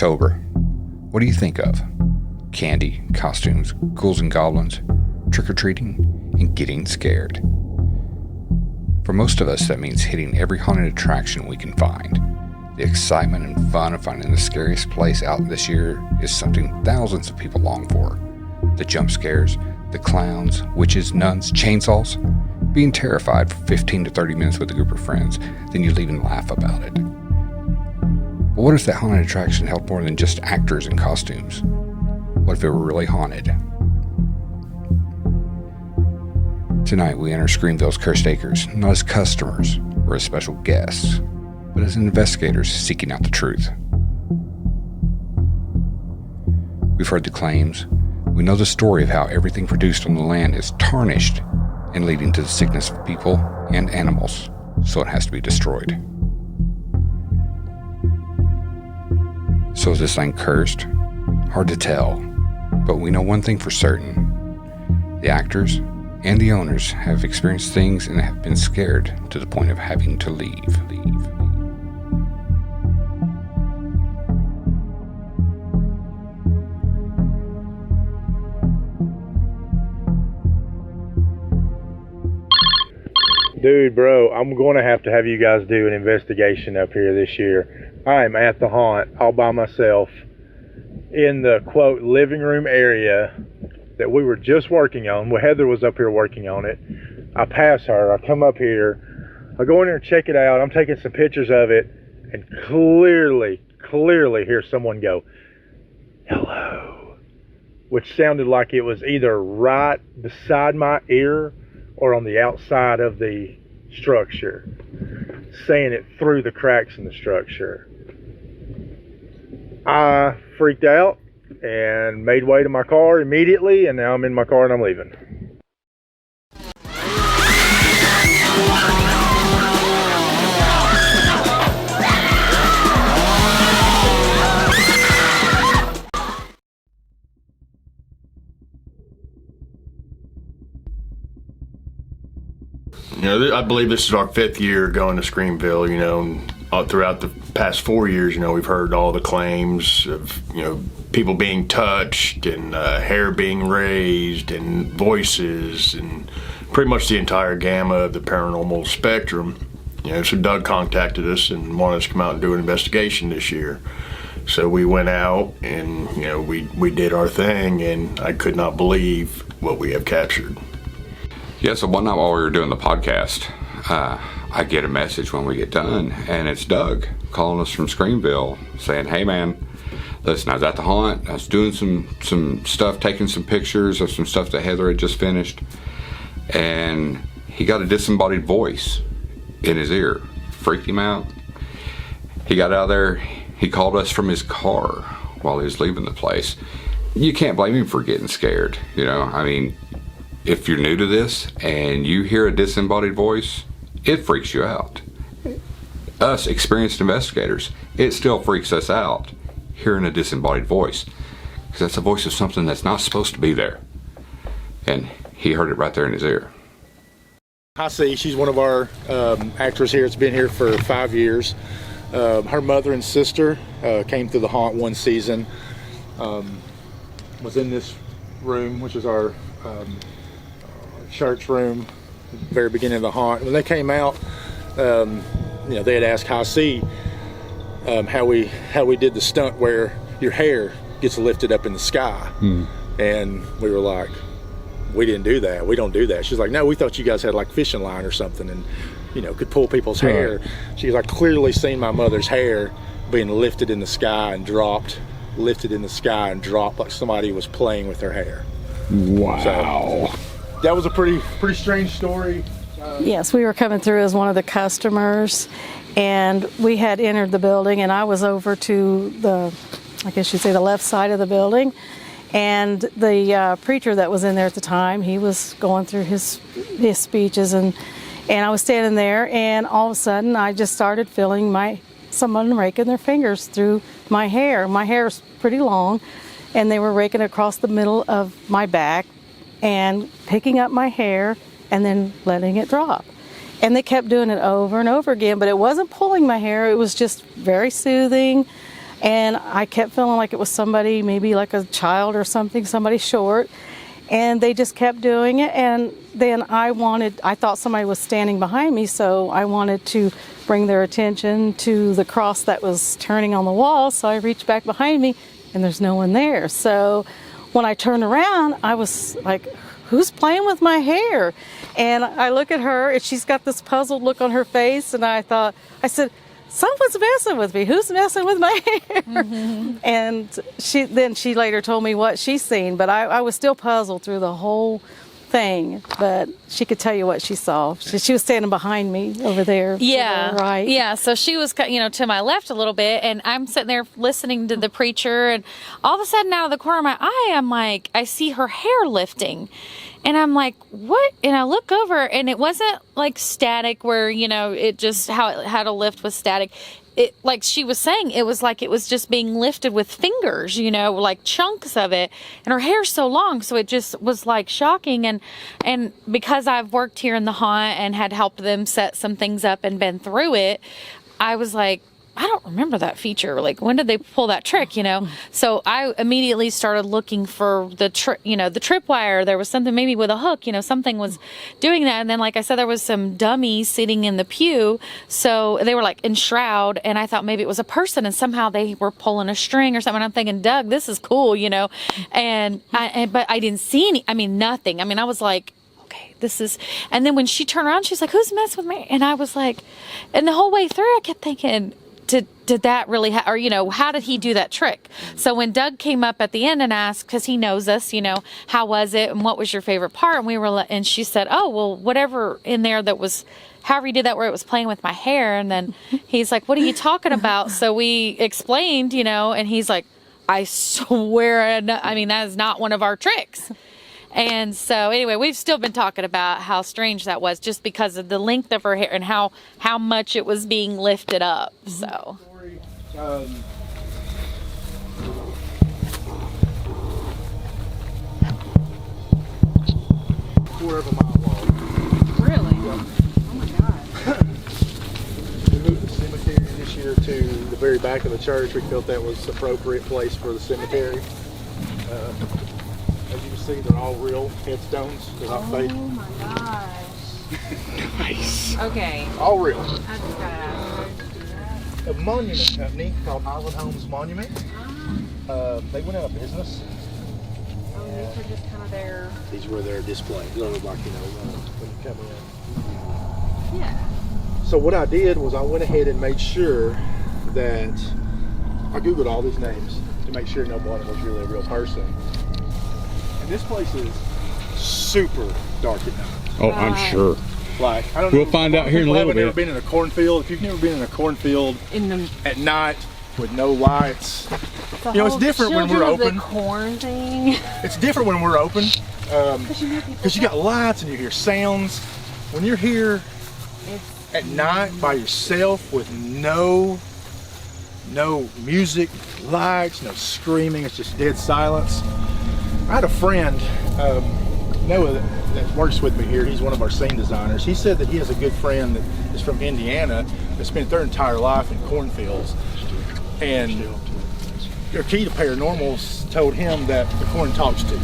October. What do you think of? Candy, costumes, ghouls and goblins, trick-or-treating, and getting scared. For most of us, that means hitting every haunted attraction we can find. The excitement and fun of finding the scariest place out this year is something thousands of people long for. The jump scares, the clowns, witches, nuns, chainsaws, being terrified for 15 to 30 minutes with a group of friends, then you leave and laugh about it. But what if that haunted attraction held more than just actors and costumes? What if it were really haunted? Tonight we enter Screamville's Cursed Acres, not as customers or as special guests, but as investigators seeking out the truth. We've heard the claims. We know the story of how everything produced on the land is tarnished and leading to the sickness of people and animals, so it has to be destroyed. So is this land cursed? Hard to tell, but we know one thing for certain. The actors and the owners have experienced things and have been scared to the point of having to leave. Dude, bro, I'm going to have you guys do an investigation up here this year. I'm at the haunt all by myself in the, quote, living room area that we were just working on. Well, Heather was up here working on it. I pass her. I come up here. I go in there and check it out. I'm taking some pictures of it and clearly hear someone go, hello, which sounded like it was either right beside my ear or on the outside of the structure, saying it through the cracks in the structure. I freaked out and made way to my car immediately, and now I'm in my car and I'm leaving. You know, I believe this is our 5th year going to Screamville. You know, throughout the past 4 years, you know, we've heard all the claims of, you know, people being touched and hair being raised and voices and pretty much the entire gamut of the paranormal spectrum. You know, so Doug contacted us and wanted us to come out and do an investigation this year. So we went out and, you know, we did our thing, and I could not believe what we have captured. Yeah, so one night while we were doing the podcast, I get a message when we get done, and it's Doug calling us from Screamville saying, hey man, listen, I was at the haunt, I was doing some stuff, taking some pictures of some stuff that Heather had just finished, and he got a disembodied voice in his ear. Freaked him out. He got out of there, he called us from his car while he was leaving the place. You can't blame him for getting scared, you know, I mean, if you're new to this and you hear a disembodied voice, it freaks you out. Us experienced investigators, it still freaks us out hearing a disembodied voice, because that's a voice of something that's not supposed to be there. And he heard it right there in his ear. I see, she's one of our actors here. It's been here for 5 years. Her mother and sister came through the haunt one season. Was in this room, which is our church room, very beginning of the haunt. When they came out, you know, they had asked Hi-C how we did the stunt where your hair gets lifted up in the sky. And we were like, we didn't do that. We don't do that. She's like, no, we thought you guys had like fishing line or something and, you know, could pull people's hair. She's like, clearly seen my mother's hair being lifted in the sky and dropped, lifted in the sky and dropped, like somebody was playing with her hair. Wow. So, that was a pretty strange story. Yes, we were coming through as one of the customers, and we had entered the building, and I was over to the, I guess you'd say, the left side of the building, and the preacher that was in there at the time, he was going through his speeches, and I was standing there, and all of a sudden I just started feeling someone raking their fingers through my hair. My hair is pretty long, and they were raking across the middle of my back and picking up my hair and then letting it drop. And they kept doing it over and over again, but it wasn't pulling my hair, it was just very soothing. And I kept feeling like it was somebody, maybe like a child or something, somebody short. And they just kept doing it. And then I thought somebody was standing behind me, so I wanted to bring their attention to the cross that was turning on the wall. So I reached back behind me, and there's no one there. So when I turned around, I was like, who's playing with my hair? And I look at her, and she's got this puzzled look on her face. And I said, someone's messing with me. Who's messing with my hair? Mm-hmm. And she later told me what she's seen, but I was still puzzled through the whole thing. But she could tell you what she saw. She was standing behind me over there. Yeah, right. Yeah. So she was, to my left a little bit, and I'm sitting there listening to the preacher, and all of a sudden, out of the corner of my eye, I'm like, I see her hair lifting. And I'm like, what? And I look over, and it wasn't like static where, it just, how it had a lift was static. It, like she was saying, it was like it was just being lifted with fingers, like chunks of it. And her hair's so long, so it just was like shocking. And because I've worked here in the haunt and had helped them set some things up and been through it, I was like, I don't remember that feature. Like, when did they pull that trick, So I immediately started looking for the tripwire. There was something maybe with a hook, something was doing that. And then, like I said, there was some dummies sitting in the pew. So they were like in shroud. And I thought maybe it was a person, and somehow they were pulling a string or something. I'm thinking, Doug, this is cool, but I didn't see nothing. I was like, this is, and then when she turned around, she's like, who's messing with me? And I was like, and the whole way through, I kept thinking, did that really how did he do that trick? So when Doug came up at the end and asked, because he knows us, how was it and what was your favorite part, and she said, oh, well, whatever in there that was, however you did that, where it was playing with my hair. And then he's like, what are you talking about? So we explained, and he's like, I swear, that is not one of our tricks. And so anyway, we've still been talking about how strange that was, just because of the length of her hair and how much it was being lifted up. So. Quarter-of-a-mile long. Really? Yeah. Oh my God. We moved the cemetery this year to the very back of the church. We felt that was the appropriate place for the cemetery. As you can see, they're all real headstones. They're not fake. Oh my gosh. Nice. Okay. All real. I just gotta ask. A monument company called Island Homes Monument. They went out of business. Oh, these are just kind of their. These were their displays. They look like, when you come in. Yeah. So what I did was I went ahead and made sure that I Googled all these names to make sure nobody was really a real person. And this place is super dark at night. Oh, I'm sure. Like, I don't We'll know, find out here in a little bit. Never bit. been in a cornfield. If you've never been in a cornfield at night with no lights, it's different when we're open. The corn thing. It's different when we're open because you got lights and you hear sounds. When you're here at night by yourself with no music, lights, no screaming, it's just dead silence. I had a friend, Noah, that works with me here. He's one of our scene designers. He said that he has a good friend that is from Indiana that spent their entire life in cornfields. And their key to paranormals told him that the corn talks to you.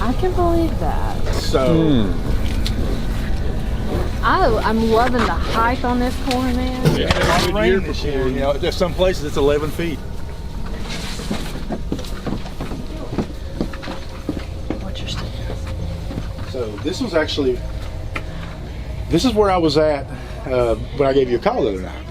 I can believe that. So, I'm loving the height on this corn, man. yeah, it's rain this year. There's some places it's 11 feet. So this is where I was at when I gave you a call the other night.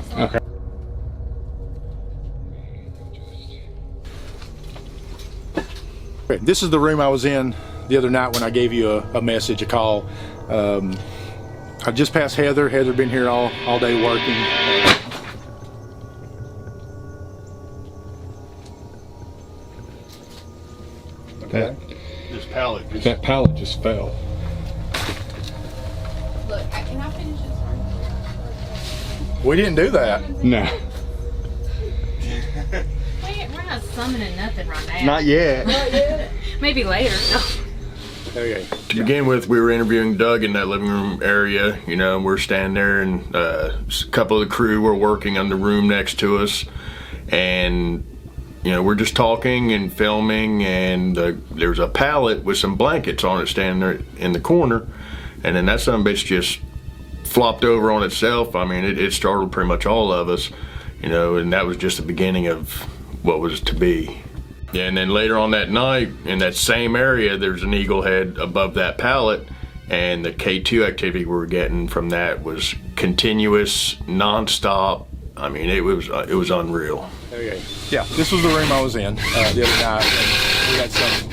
Okay. This is the room I was in the other night when I gave you a message, a call. I just passed Heather. Heather been here all day working. That pallet just fell. Look, can I finish this one? We didn't do that. No. We're not summoning nothing right now. Not yet. Maybe later. No. Okay. To begin with, we were interviewing Doug in that living room area. We're standing there, and a couple of the crew were working on the room next to us. And You know, we're just talking and filming, and there's a pallet with some blankets on it standing there in the corner, and then that son of a bitch just flopped over on itself. I mean, it startled pretty much all of us, you know, and that was just the beginning of what was to be. Yeah, and then later on that night, in that same area, there's an eagle head above that pallet, and the K2 activity we were getting from that was continuous, nonstop. I mean, it was unreal. Okay. Yeah, this was the room I was in the other night, and we had some.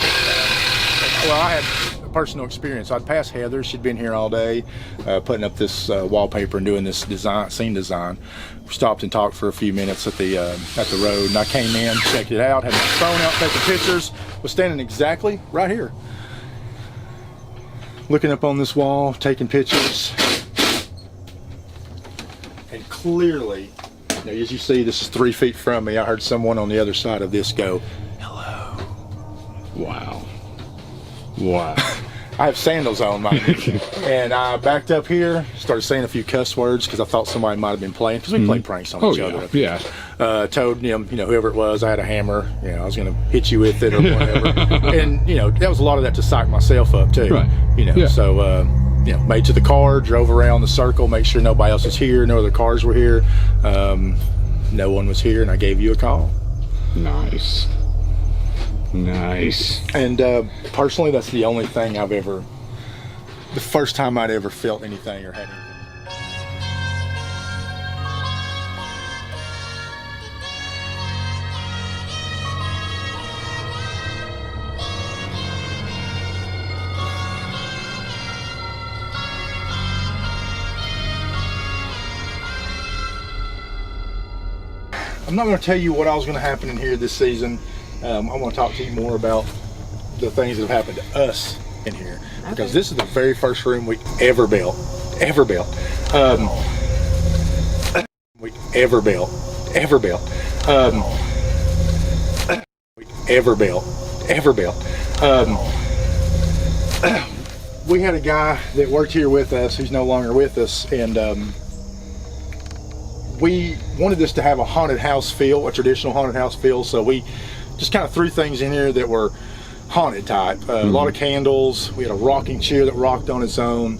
Well, I had a personal experience. I'd passed Heather; she'd been here all day, putting up this wallpaper and doing this scene design. We stopped and talked for a few minutes at the road, and I came in, checked it out, had my phone out, taking pictures. Was standing exactly right here, looking up on this wall, taking pictures, and clearly. Now, as you see, this is 3 feet from me. I heard someone on the other side of this go, "Hello." Wow. Wow. I have sandals on, mind you. And I backed up here, started saying a few cuss words because I thought somebody might have been playing, because we play pranks on each other. Yeah. Told him, you know, whoever it was, I had a hammer. You know, I was going to hit you with it or whatever. And, you know, that was a lot of that to psych myself up, too. Right. You know, so, you know, made to the car, drove around the circle, make sure nobody else was here, no other cars were here. No one was here, and I gave you a call. Nice. Nice. And personally, that's the only thing the first time I'd ever felt anything or had anything. I'm not going to tell you what else is going to happen in here this season. I want to talk to you more about the things that have happened to us in here, because this is the very first room we ever built. We ever built. We ever built. We had a guy that worked here with us who's no longer with us, and we wanted this to have a haunted house feel, a traditional haunted house feel, so we just kind of threw things in here that were haunted type. A lot of candles. We had a rocking chair that rocked on its own.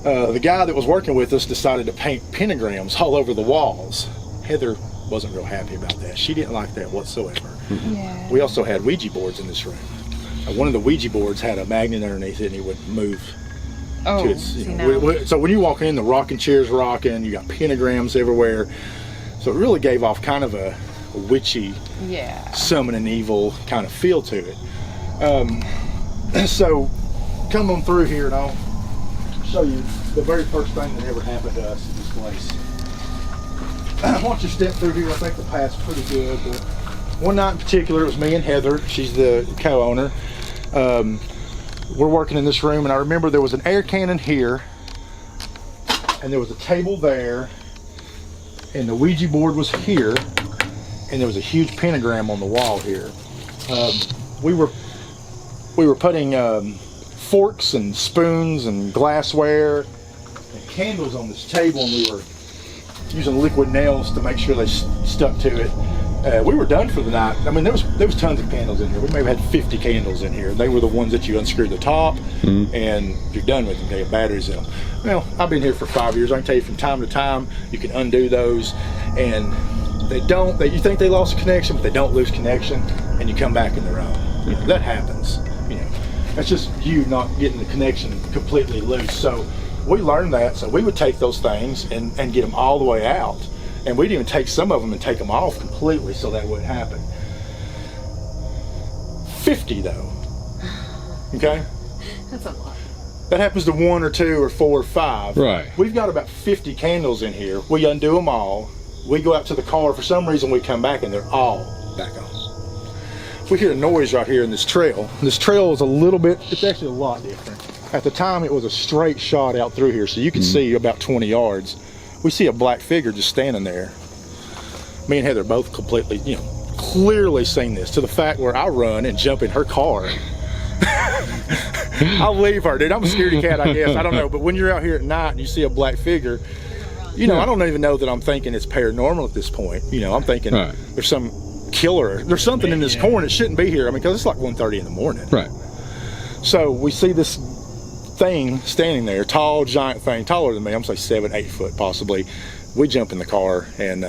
The guy that was working with us decided to paint pentagrams all over the walls. Heather wasn't real happy about that. She didn't like that whatsoever. Yeah. We also had Ouija boards in this room. One of the Ouija boards had a magnet underneath it, and it would move. Oh, so when you walk in, the rocking chair's rocking, you got pentagrams everywhere. So it really gave off kind of a witchy, summoning evil kind of feel to it. So come on through here and I'll show you the very first thing that ever happened to us in this place. Once you step through here, I think the path's pretty good. But one night in particular, it was me and Heather. She's the co-owner. We're working in this room, and I remember there was an air cannon here, and there was a table there, and the Ouija board was here, and there was a huge pentagram on the wall here. We were putting forks and spoons and glassware and candles on this table, and we were using liquid nails to make sure they stuck to it. We were done for the night. I mean, there was tons of candles in here. We maybe had 50 candles in here. They were the ones that you unscrew the top, and you're done with them. They have batteries in them. Well, I've been here for 5 years. I can tell you from time to time, you can undo those, and you think they lost a connection, but they don't lose connection, and you come back in their own. You know, that happens. You know, that's just you not getting the connection completely loose. So we learned that. So we would take those things and get them all the way out. And we'd even take some of them and take them off completely so that wouldn't happen. 50 though. Okay? That's a lot. That happens to 1 or 2 or 4 or 5. Right. We've got about 50 candles in here. We undo them all. We go out to the car. For some reason we come back and they're all back on. We hear a noise right here in this trail. This trail is it's actually a lot different. At the time it was a straight shot out through here, so you could see about 20 yards. We see a black figure just standing there. Me and Heather both completely, clearly seen this, to the fact where I run and jump in her car. I'll leave her, dude. I'm a scaredy cat, I guess. I don't know. But when you're out here at night and you see a black figure, I don't even know that I'm thinking it's paranormal at this point. I'm thinking there's some killer. There's something in this corn that shouldn't be here. I mean, because it's like 1:30 in the morning. Right. So we see this thing standing there, tall, giant thing, taller than me. I'm gonna say 7, 8 foot possibly. We jump in the car, and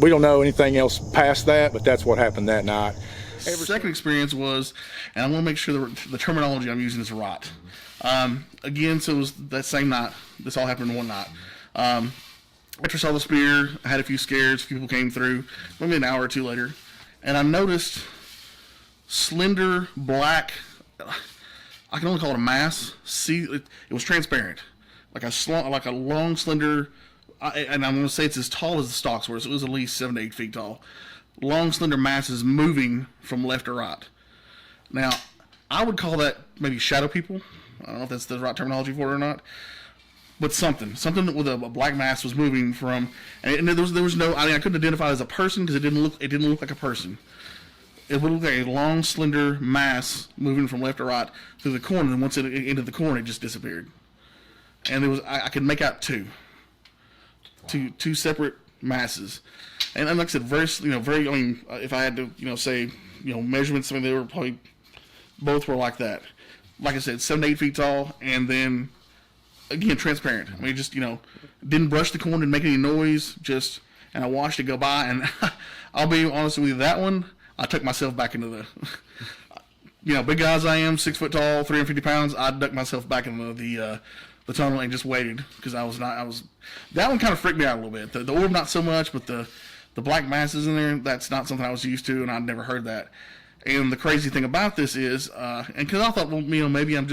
we don't know anything else past that, but that's what happened that night. Second experience was, and I want to make sure the terminology I'm using is right. Again, so it was that same night. This all happened in one night. After I saw the spear, I had a few scares. People came through, maybe an hour or two later, and I noticed slender black. I can only call it a mass. See, it was transparent, like a long, slender. And I'm going to say it's as tall as the stalks were. So it was at least 7 to 8 feet tall. Long, slender masses moving from left to right. Now, I would call that maybe shadow people. I don't know if that's the right terminology for it or not. But something with a black mass was moving from, and there was no. I mean, I couldn't identify it as a person because it didn't look like a person. It looked like a long, slender mass moving from left to right through the corn, and once it into the corn, it just disappeared. And there was I could make out two separate masses. And like I said, very. I mean, if I had to, say, measurements, I mean, they were probably, both were like that. Like I said, 7 to 8 feet tall, and then, again, transparent. I mean, just, didn't brush the corn, didn't make any noise, and I watched it go by, and I'll be honest with you, that one, I took myself back into the, big guy as I am, 6 foot tall, 350 pounds, I ducked myself back into the tunnel and just waited, because that one kind of freaked me out a little bit. The orb, not so much, but the black masses in there, that's not something I was used to, and I'd never heard that. And the crazy thing about this is, and because I thought, well, maybe I'm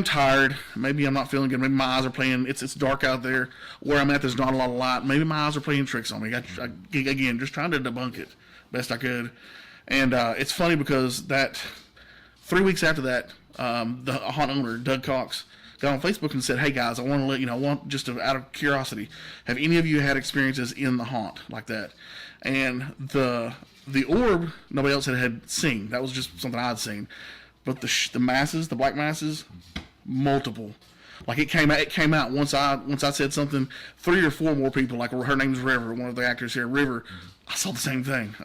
tired, maybe I'm not feeling good, maybe my eyes are playing, it's dark out there, where I'm at, there's not a lot of light, maybe my eyes are playing tricks on me. Again, just trying to debunk it best I could. And it's funny because that 3 weeks after that, the haunt owner, Doug Cox, got on Facebook and said, "Hey guys, I want to let you know, out of curiosity, have any of you had experiences in the haunt like that?" And the orb, nobody else had seen. That was just something I'd seen. But the masses, the black masses, multiple. Like it came out once I said something. 3 or 4 more people, like her name's River, one of the actors here, River. I saw the same thing.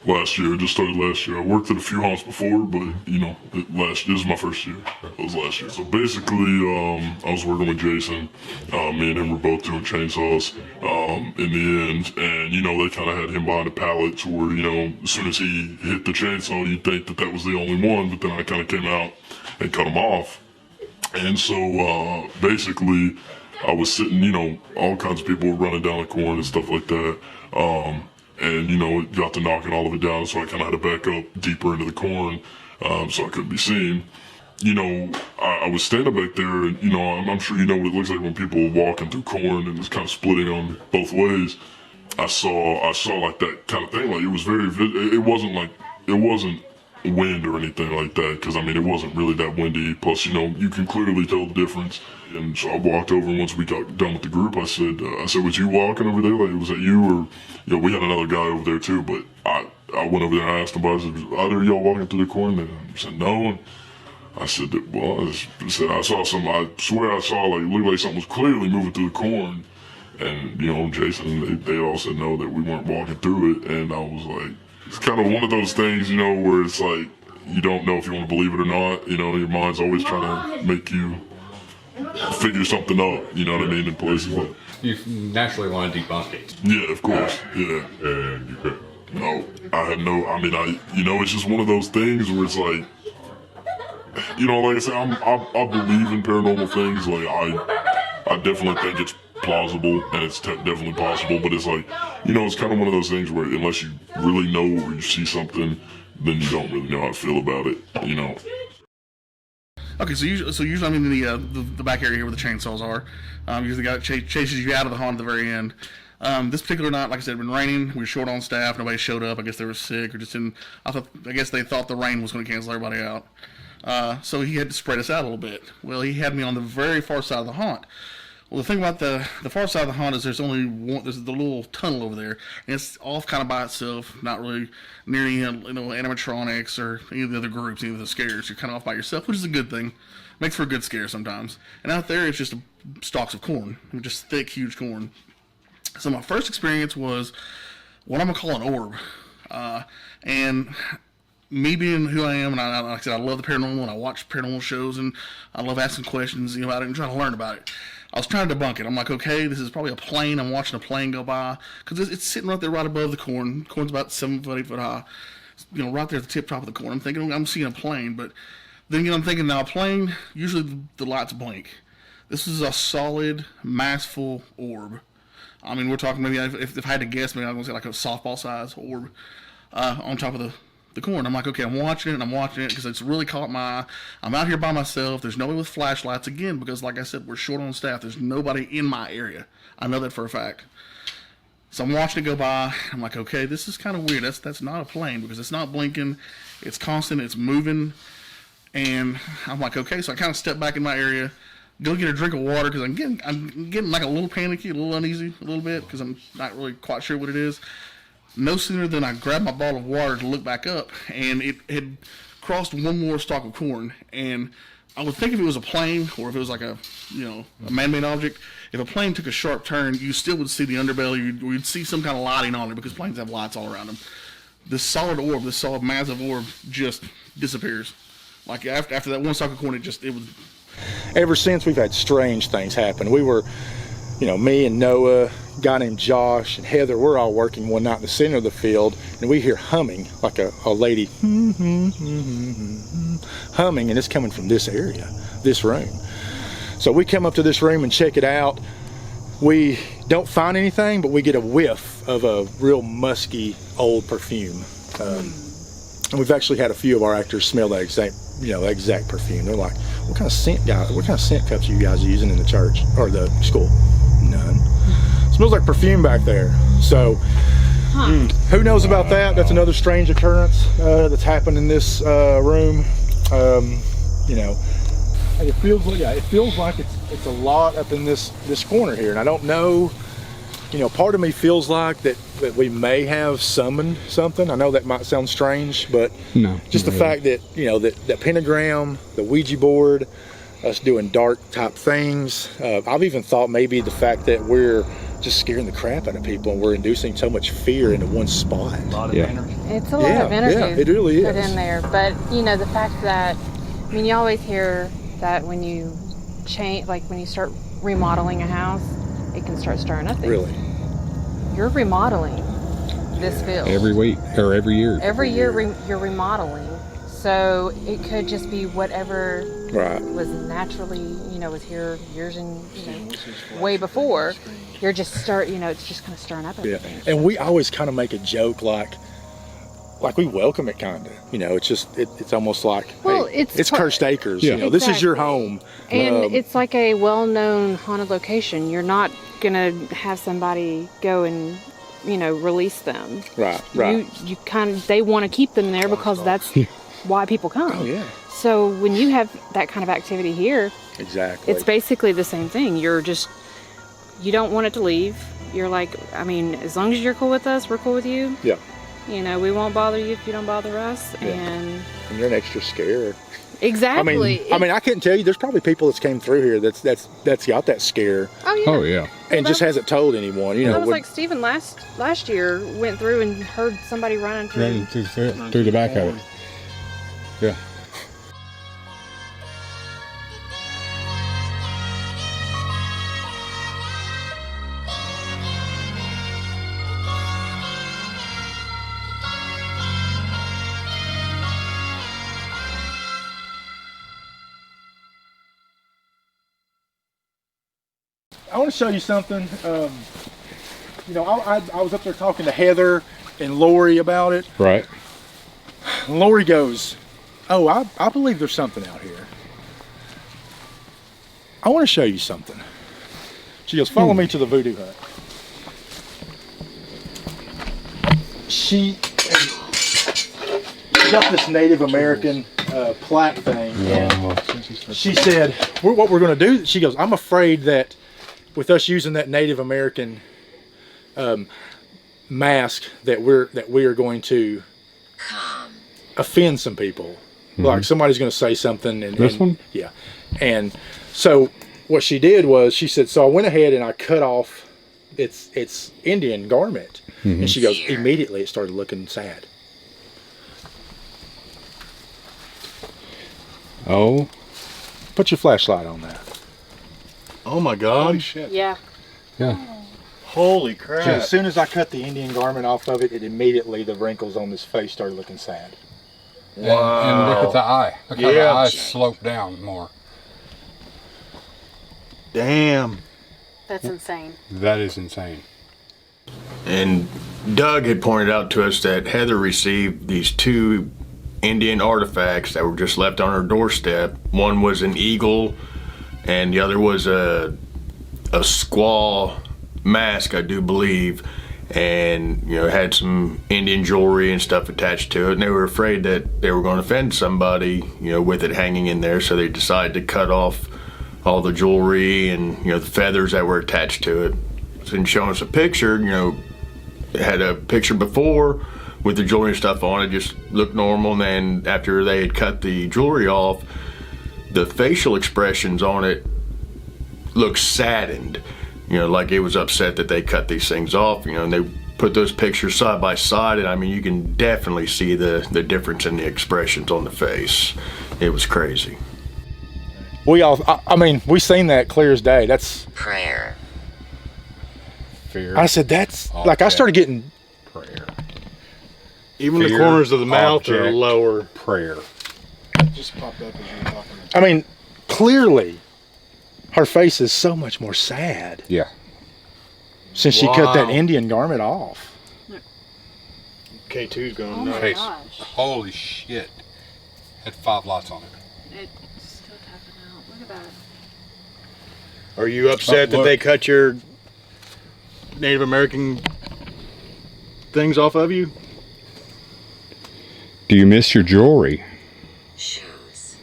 Last year, it just started last year. I worked at a few haunts before, but this is my first year. It was last year. So basically, I was working with Jason. Me and him were both doing chainsaws in the end, and they kind of had him behind a pallet to where as soon as he hit the chainsaw, you'd think that was the only one, but then I kind of came out and cut him off. And so basically, I was sitting, all kinds of people were running down the corn and stuff like that. And, it got to knocking all of it down, so I kind of had to back up deeper into the corn, so I couldn't be seen. I was standing back there, and, I'm sure you know what it looks like when people are walking through corn and it's kind of splitting on both ways. I saw like that kind of thing, like it was it wasn't wind or anything like that, because it wasn't really that windy, plus you can clearly tell the difference. And so I walked over, and once we got done with the group, I said was you walking over there? Like, was that you? Or we had another guy over there too, but I went over there and asked him about it. I said, either y'all walking through the corn? And he said no. And I said, well, I saw some, I swear I saw, like, it looked like something was clearly moving through the corn. And Jason, they all said no, that we weren't walking through it. And I was like, it's kind of one of those things, where it's like, you don't know if you want to believe it or not. Your mind's always trying to make you figure something out, in places. But You naturally want to debunk it. yeah, of course, yeah. And you could. No, I had no, it's just one of those things where it's like, like I said, I believe in paranormal things. Like, I definitely think it's plausible and it's definitely possible, but it's like, it's kind of one of those things where unless you really know or you see something, then you don't really know how to feel about it, Okay, so usually I'm in the back area here where the chainsaws are. Usually the guy that chases you out of the haunt at the very end. This particular night, like I said, it had been raining. We were short on staff. Nobody showed up. I guess they were sick or just didn't. I guess they thought the rain was going to cancel everybody out. So he had to spread us out a little bit. Well, he had me on the very far side of the haunt. Well, the thing about the far side of the haunt is there's only one. There's the little tunnel over there, and it's off kind of by itself, not really near any animatronics or any of the other groups, any of the scares. You're kind of off by yourself, which is a good thing. Makes for a good scare sometimes. And out there, it's just stalks of corn, just thick, huge corn. So my first experience was what I'm gonna call an orb, and me being who I am, and like I said, I love the paranormal, and I watch paranormal shows, and I love asking questions, about it and trying to learn about it. I was trying to debunk it. I'm like, okay, this is probably a plane. I'm watching a plane go by because it's sitting right there, right above the corn. Corn's about 7 foot, 8 foot high, right there at the tip top of the corn. I'm thinking I'm seeing a plane, but then again, I'm thinking now a plane. Usually the lights blink. This is a solid, massful orb. I mean, we're talking maybe if I had to guess, maybe I'm gonna say like a softball size orb on top of the corn. I'm like, okay, I'm watching it because it's really caught my eye. I'm out here by myself. There's nobody with flashlights again because, like I said, we're short on staff. There's nobody in my area. I know that for a fact. So I'm watching it go by. I'm like, okay, this is kind of weird. That's not a plane because it's not blinking. It's constant. It's moving. And I'm like, okay. So I kind of step back in my area, go get a drink of water because I'm getting like a little panicky, a little uneasy, a little bit because I'm not really quite sure what it is. No sooner than I grabbed my bottle of water to look back up, and it had crossed one more stalk of corn. And I would think if it was a plane or if it was like a man-made object, if a plane took a sharp turn, you still would see the underbelly. You'd see some kind of lighting on it because planes have lights all around them. This solid orb, this solid massive orb, just disappears. Like after that one stalk of corn, it was. Ever since, we've had strange things happen. We were, me and Noah, a guy named Josh, and Heather, we're all working one night in the center of the field, and we hear humming, like a lady humming, and it's coming from this area, this room. So we come up to this room and check it out. We don't find anything, but we get a whiff of a real musky old perfume. And we've actually had a few of our actors smell that exact perfume. They're like, what kind of scent cups are you guys using in the church or the school? None. Smells like perfume back there. So who knows about that? That's another strange occurrence that's happened in this room. It feels like it's a lot up in this corner here, and I don't know. Part of me feels like that we may have summoned something. I know that might sound strange, but no, just the fact that that pentagram, the Ouija board, us doing dark type things. I've even thought maybe the fact that we're just scaring the crap out of people and we're inducing so much fear into one spot. A lot of energy. It's a lot of energy. Yeah, it really is. Put in there, but the fact that you always hear that when you change, like when you start remodeling a house, it can start stirring up things. Really? You're remodeling this field. Every week or every year? Every year you're remodeling. So it could just be whatever was naturally, was here years and, way before. You're just it's just kind of stirring up everything. Yeah. And we always kind of make a joke like we welcome it kind of. It's just, it's almost like, well, hey, it's cursed acres. Yeah. This is your home. And it's like a well-known haunted location. You're not going to have somebody go and, release them. Right. You they want to keep them there because that's why people come. Oh, yeah. So when you have that kind of activity here, exactly, it's basically the same thing. You don't want it to leave. You're like, as long as you're cool with us, we're cool with you. Yeah. We won't bother you if you don't bother us. Yeah. And you're an extra scare. Exactly. I couldn't tell you. There's probably people that's came through here that's got that scare. Oh yeah. Oh yeah. And just hasn't told anyone. That was like Stephen last year went through and heard somebody running through the back of it. Yeah. I want to show you something. I was up there talking to Heather and Lori about it. Right. And Lori goes, "Oh, I believe there's something out here. I want to show you something." She goes, "Follow me to the Voodoo hut." She got this Native American plaque thing, and she said, "What we're going to do?" She goes, "I'm afraid that with us using that Native American mask, that we are going to offend some people. Mm-hmm. Like somebody's going to say something." And this one, yeah. And so what she did was she said, "So I went ahead and I cut off it's Indian garment. And she goes, immediately it started looking sad. Oh. Put your flashlight on that. Oh my God. Holy shit. Yeah. Yeah. Holy crap. As soon as I cut the Indian garment off of it, immediately the wrinkles on this face started looking sad. Wow. And look at the eye. Look how the eyes slope down more. Damn. That's insane. That is insane. And Doug had pointed out to us that Heather received these 2 Indian artifacts that were just left on her doorstep. One was an eagle, and the other was a squaw mask, I do believe, and had some Indian jewelry and stuff attached to it. And they were afraid that they were going to offend somebody, with it hanging in there. So they decided to cut off all the jewelry and the feathers that were attached to it. And showing us a picture, it had a picture before with the jewelry and stuff on it, just looked normal. And then after they had cut the jewelry off, the facial expressions on it looked saddened, like it was upset that they cut these things off, and they put those pictures side by side, and I mean, you can definitely see the difference in the expressions on the face. It was crazy. We seen that clear as day. That's prayer. Fear. I said, that's Object. like, I started getting Prayer. Even Fear, the corners of the mouth are object, lower. Prayer. just popped up as you were talking. I mean, clearly, her face is so much more sad Yeah. since she cut that Indian garment off. K2's going Oh nuts. my gosh. Holy shit. Had 5 lights on it. It's still tapping out. Look at that. Are you upset that look. they cut your Native American things off of you? Do you miss your jewelry? Shoes.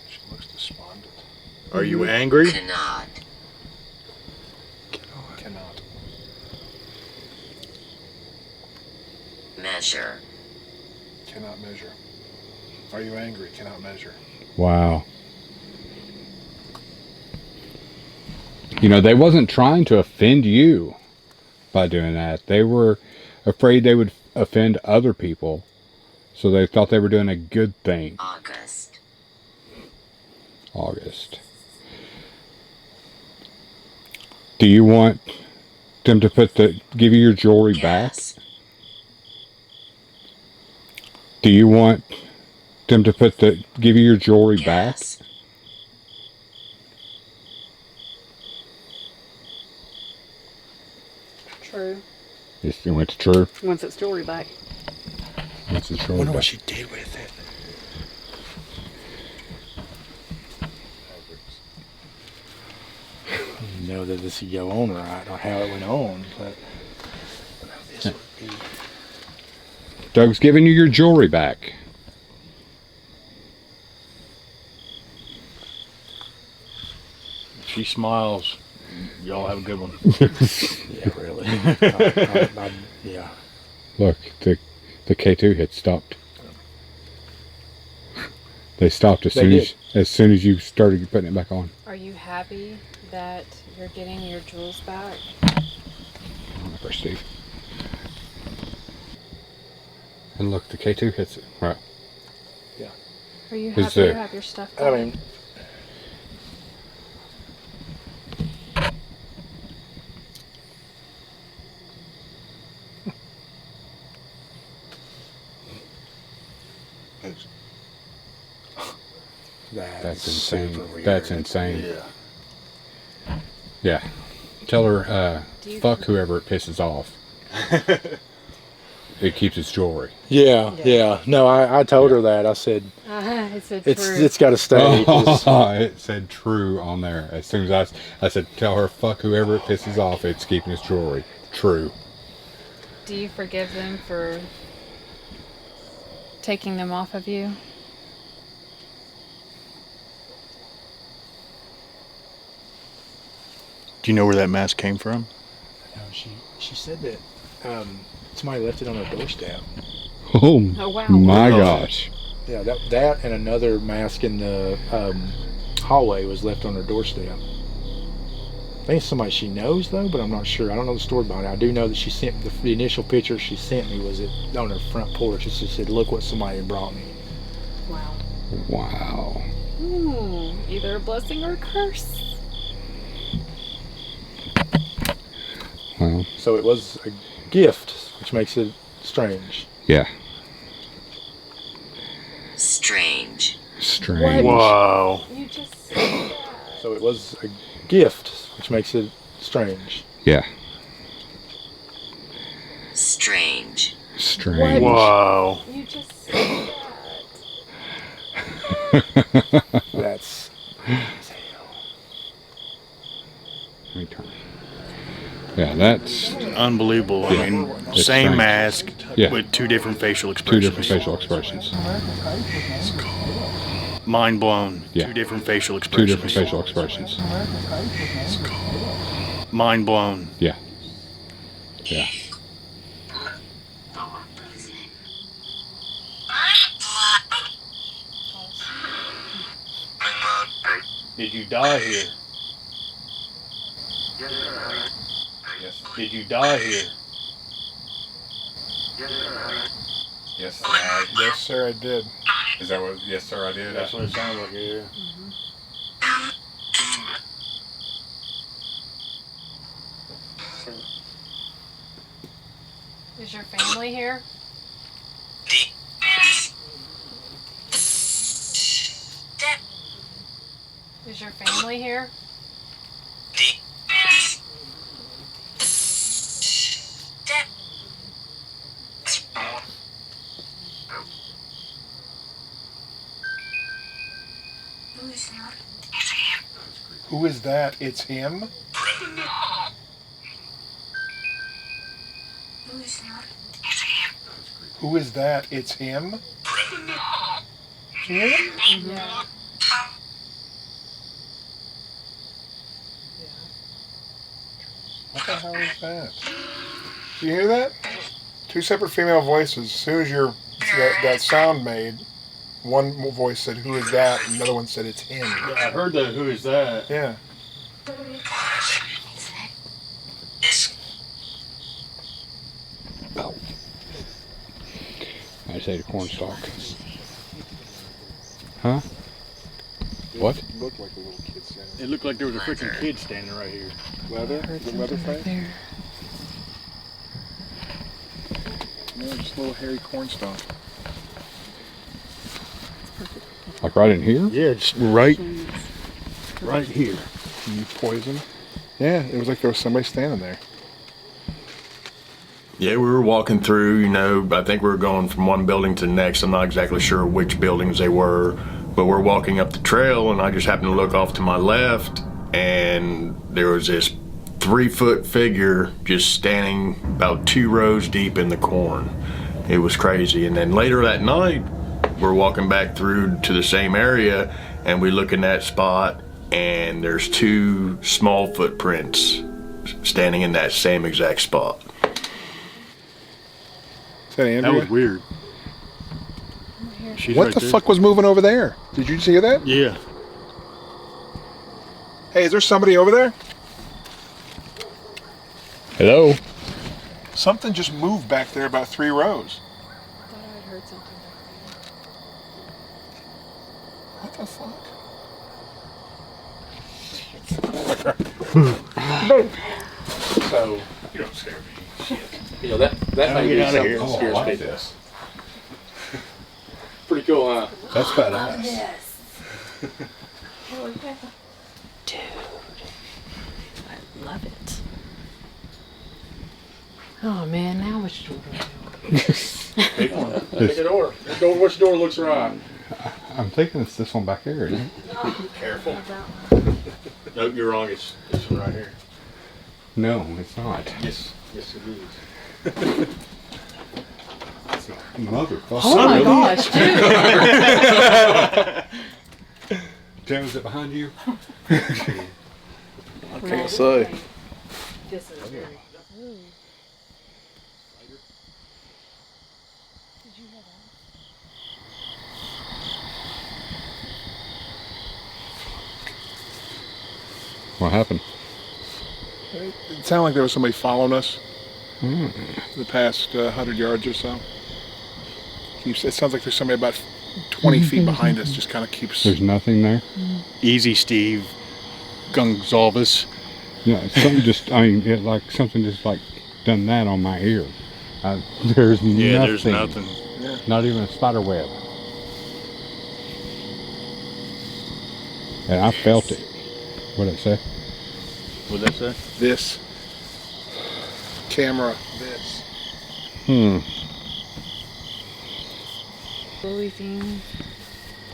She looks despondent. Are you angry? Cannot. Cannot. Measure. Cannot measure. Are you angry? Cannot measure. Wow. You know, they wasn't trying to offend you by doing that. They were afraid they would offend other people. So they thought they were doing a good thing. August. Do you want them to give you your jewelry back? Do you want them to give you your jewelry back? True. It went to true. Once it's jewelry back. What's the I jewelry wonder back? what she did with it. I didn't know that this would go on right or how it went on, but this would be. Doug's giving you your jewelry back. She smiles. Y'all have a good one. Yeah, really. Yeah. Look, the K2 had stopped. They stopped as soon as you started putting it back on. Are you happy that you're getting your jewels back? First, Steve. And look, the K2 hits it. Right. Yeah. Are you Is happy there- to have your stuff back? I mean, That's insane. super weird. That's insane. Yeah. Yeah. Tell her, fuck whoever it pisses off. It keeps its jewelry. Yeah. No, I told her that. I said It's a it's got to stay. 'cause- It said true on there. As soon as I said, tell her, fuck whoever it pisses off, it's keeping its jewelry. True. Do you forgive them for taking them off of you? Do you know where that mask came from? No, she said that somebody left it on her doorstep. Oh, Oh, wow. my Wow. gosh. Yeah, that and another mask in the hallway was left on her doorstep. I think it's somebody she knows though, but I'm not sure. I don't know the story behind it. I do know that she sent the initial picture she sent me was on her front porch. It just said, "Look what somebody had brought me." Wow. Wow. Either a blessing or a curse. Well, So it was a gift, which makes it strange. yeah. Strange. Strange. Whoa. You just said that. So it was a gift, which makes it strange. Yeah. Strange. Strange. Whoa. You just said that. That's Let me turn. Yeah, that's Unbelievable. I mean, It's same strange. mask Yeah. with two different facial two expressions. different facial expressions. Mind blown. Yeah. Two different facial Two expressions. different facial expressions. Mind blown. Yeah. Yeah. Did you die here? Yes. Did you die here? Yes, yes, sir. I did. Is that what? Yes, sir, I did. That's what it sounds like, yeah. Is your family here? Is your family here? Who is that? It's him? Who is that? It's him? Him? Yeah. What the hell is that? Do you hear that? Two separate female voices. As soon as that sound made, one voice said, "Who is that?" and another one said, "It's him." Yeah, I heard that. Who is that? Yeah. I just ate a cornstalk. Huh? What? It looked like a little kid standing. It looked like there was a freaking kid standing right here. Leather? The leather face? No, just a little hairy cornstalk. Like right in here? Yeah, just right here. You poison? Yeah, it was like there was somebody standing there. Yeah, we were walking through, you know, I think we were going from one building to the next. I'm not exactly sure which buildings they were, but we're walking up the trail and I just happened to look off to my left and there was this 3-foot figure just standing about 2 rows deep in the corn. It was crazy. And then later that night, we're walking back through to the same area and we look in that spot and there's 2 small footprints standing in that same exact spot. Is that Andrea? That was weird. She's What right the there. fuck was moving over there? Did you see that? Yeah. Hey, is there somebody over there? Hello? Something just moved back there about 3 rows. I thought I had heard something back there. What the fuck? So You don't scare me. Shit. you know that may Get be out of here. something. Scares I like people. this. Pretty cool, huh? That's badass. Yes. Dude. I love it. Oh man, now which door do I go? Pick one. Pick a door. Which door looks right? I'm thinking it's this one back here, isn't it? Careful. Nope, you're wrong. It's this one right here. No, it's not. Yes, yes it is. Motherfucker. Oh my gosh, dude. Tim, is it behind you? I can't say. This is very. Ooh. What happened? It sounded like there was somebody following us the past 100 yards or so. It sounds like there's somebody about 20 feet behind us, just kind of keeps... There's nothing there? Easy, Steve. Gonzalez. Yeah, something just, something just like done that on my ear. There's nothing. Yeah, there's nothing. Yeah. Not even a spider web. And I felt it. What'd it say? What'd that say? This. Camera. This. Glowy thing.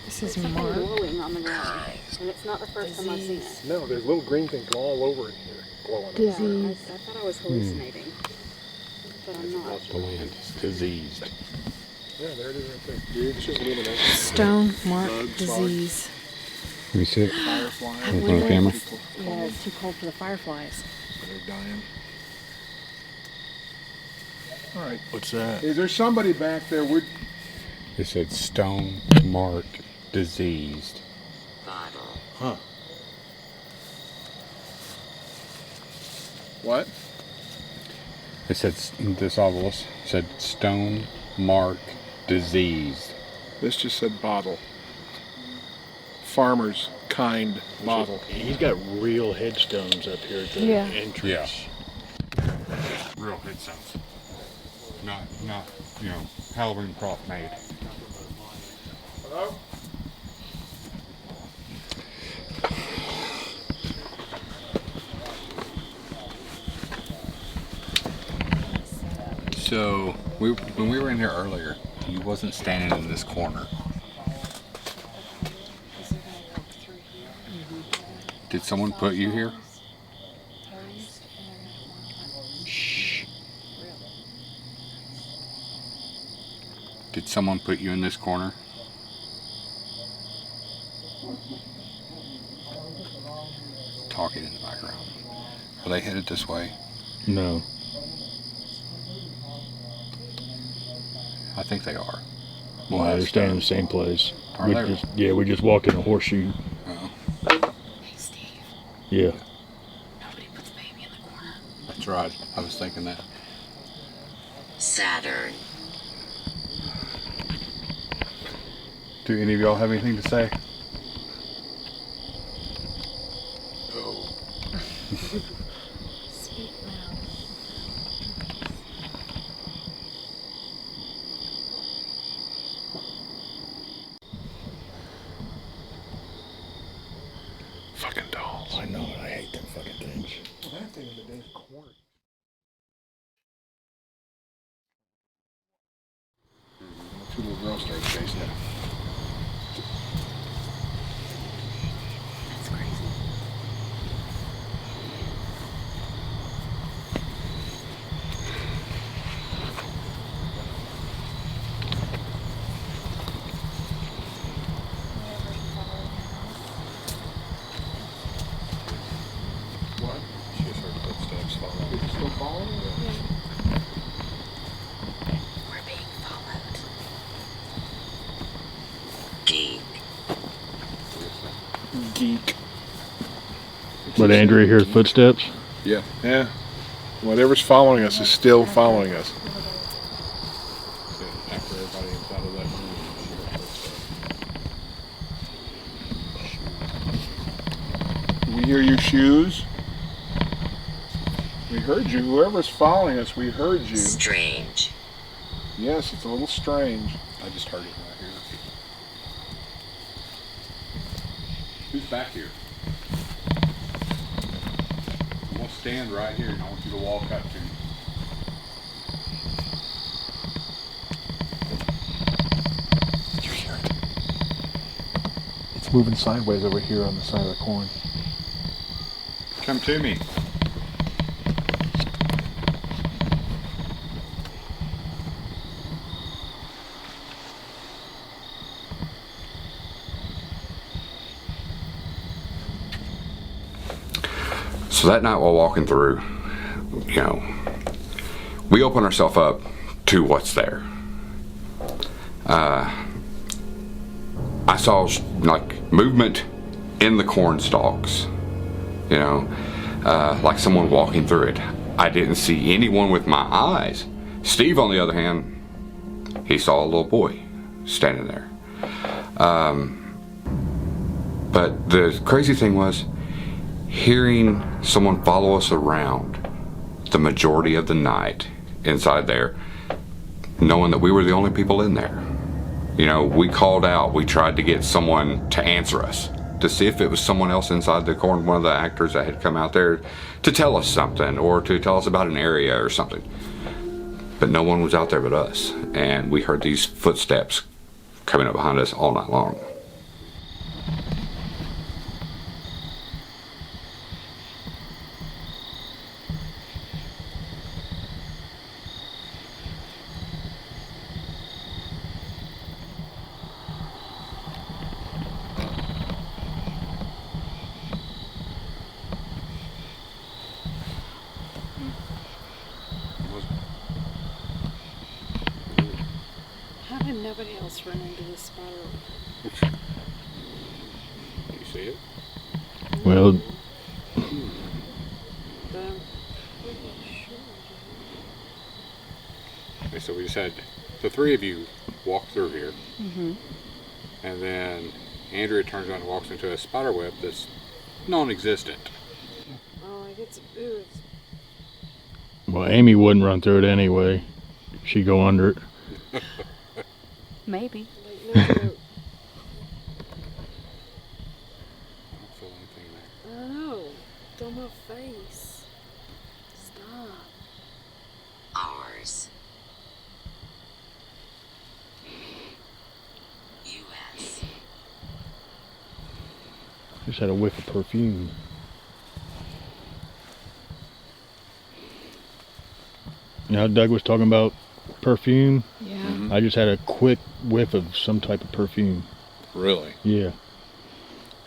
This is Mark. Glowing on the ground, and it's not the first time I've seen it. No, there's little green things all over in here. Glowing. Disease. I thought I was hallucinating, but I'm not. The land is diseased. Yeah, there it is right there. Dude, it's just illuminated. Stone Mark disease. Let me see it. Fireflies. Look on the camera. Yeah, it's too cold for the fireflies. They're dying. All right. What's that? Is there somebody back there? It said stone mark diseased. Bottle. Huh. What? It said, this obelisk said stone mark diseased. This just said bottle. Farmer's kind bottle. He's got real headstones up here at the entrance. Yeah. Real headstones. Not, Halloween prop made. Hello? So, when we were in here earlier, you wasn't standing in this corner. Did someone put you here? Shh. Did someone put you in this corner? Talking in the background. Are they headed this way? No. I think they are. Well, they're staying in the same place. Are they? We just walked in a horseshoe. Oh. Hey, Steve. Yeah. Nobody puts baby in the corner. That's right. I was thinking that. Saturn. Do any of y'all have anything to say? Speak now. Fucking dolls. I know. I hate them fucking things. Well, that thing in the damn corner. Two little girls started chasing it. That's crazy. What? She just heard footsteps following. Is it still following? We're being followed. Geek. Geek. But Andrea hears footsteps. Yeah. Yeah. Whatever's following us is still following us. After everybody inside of that room, she heard footsteps. We hear your shoes. We heard you. Whoever's following us, we heard you. Strange. Yes, it's a little strange. I just heard it right here. Who's back here? I'm gonna stand right here and I want you to walk up to me. You hear it? It's moving sideways over here on the side of the corn. Come to me. So that night while walking through, we open ourselves up to what's there. I saw like movement in the corn stalks. you know, like someone walking through it. I didn't see anyone with my eyes. Steve, on the other hand, he saw a little boy standing there. But the crazy thing was hearing someone follow us around the majority of the night inside there, knowing that we were the only people in there. You know, we called out, we tried to get someone to answer us, to see if it was someone else inside the corner, one of the actors that had come out there to tell us something or to tell us about an area or something. But no one was out there but us, and we heard these footsteps coming up behind us all night long. How did nobody else run into this spiral? Do you see it? Well, Okay, so we just had the three of you walk through here, and then Andrea turns around and walks into a spider web that's non-existent. Oh, I get some ooze. well, Amy wouldn't run through it anyway. She'd go under it. Maybe. I don't feel anything there. I don't know. It's on my face. Stop. Hours. U.S. Just had a whiff of perfume. You know, Doug was talking about perfume. Yeah. I just had a quick whiff of some type of perfume. Really? Yeah.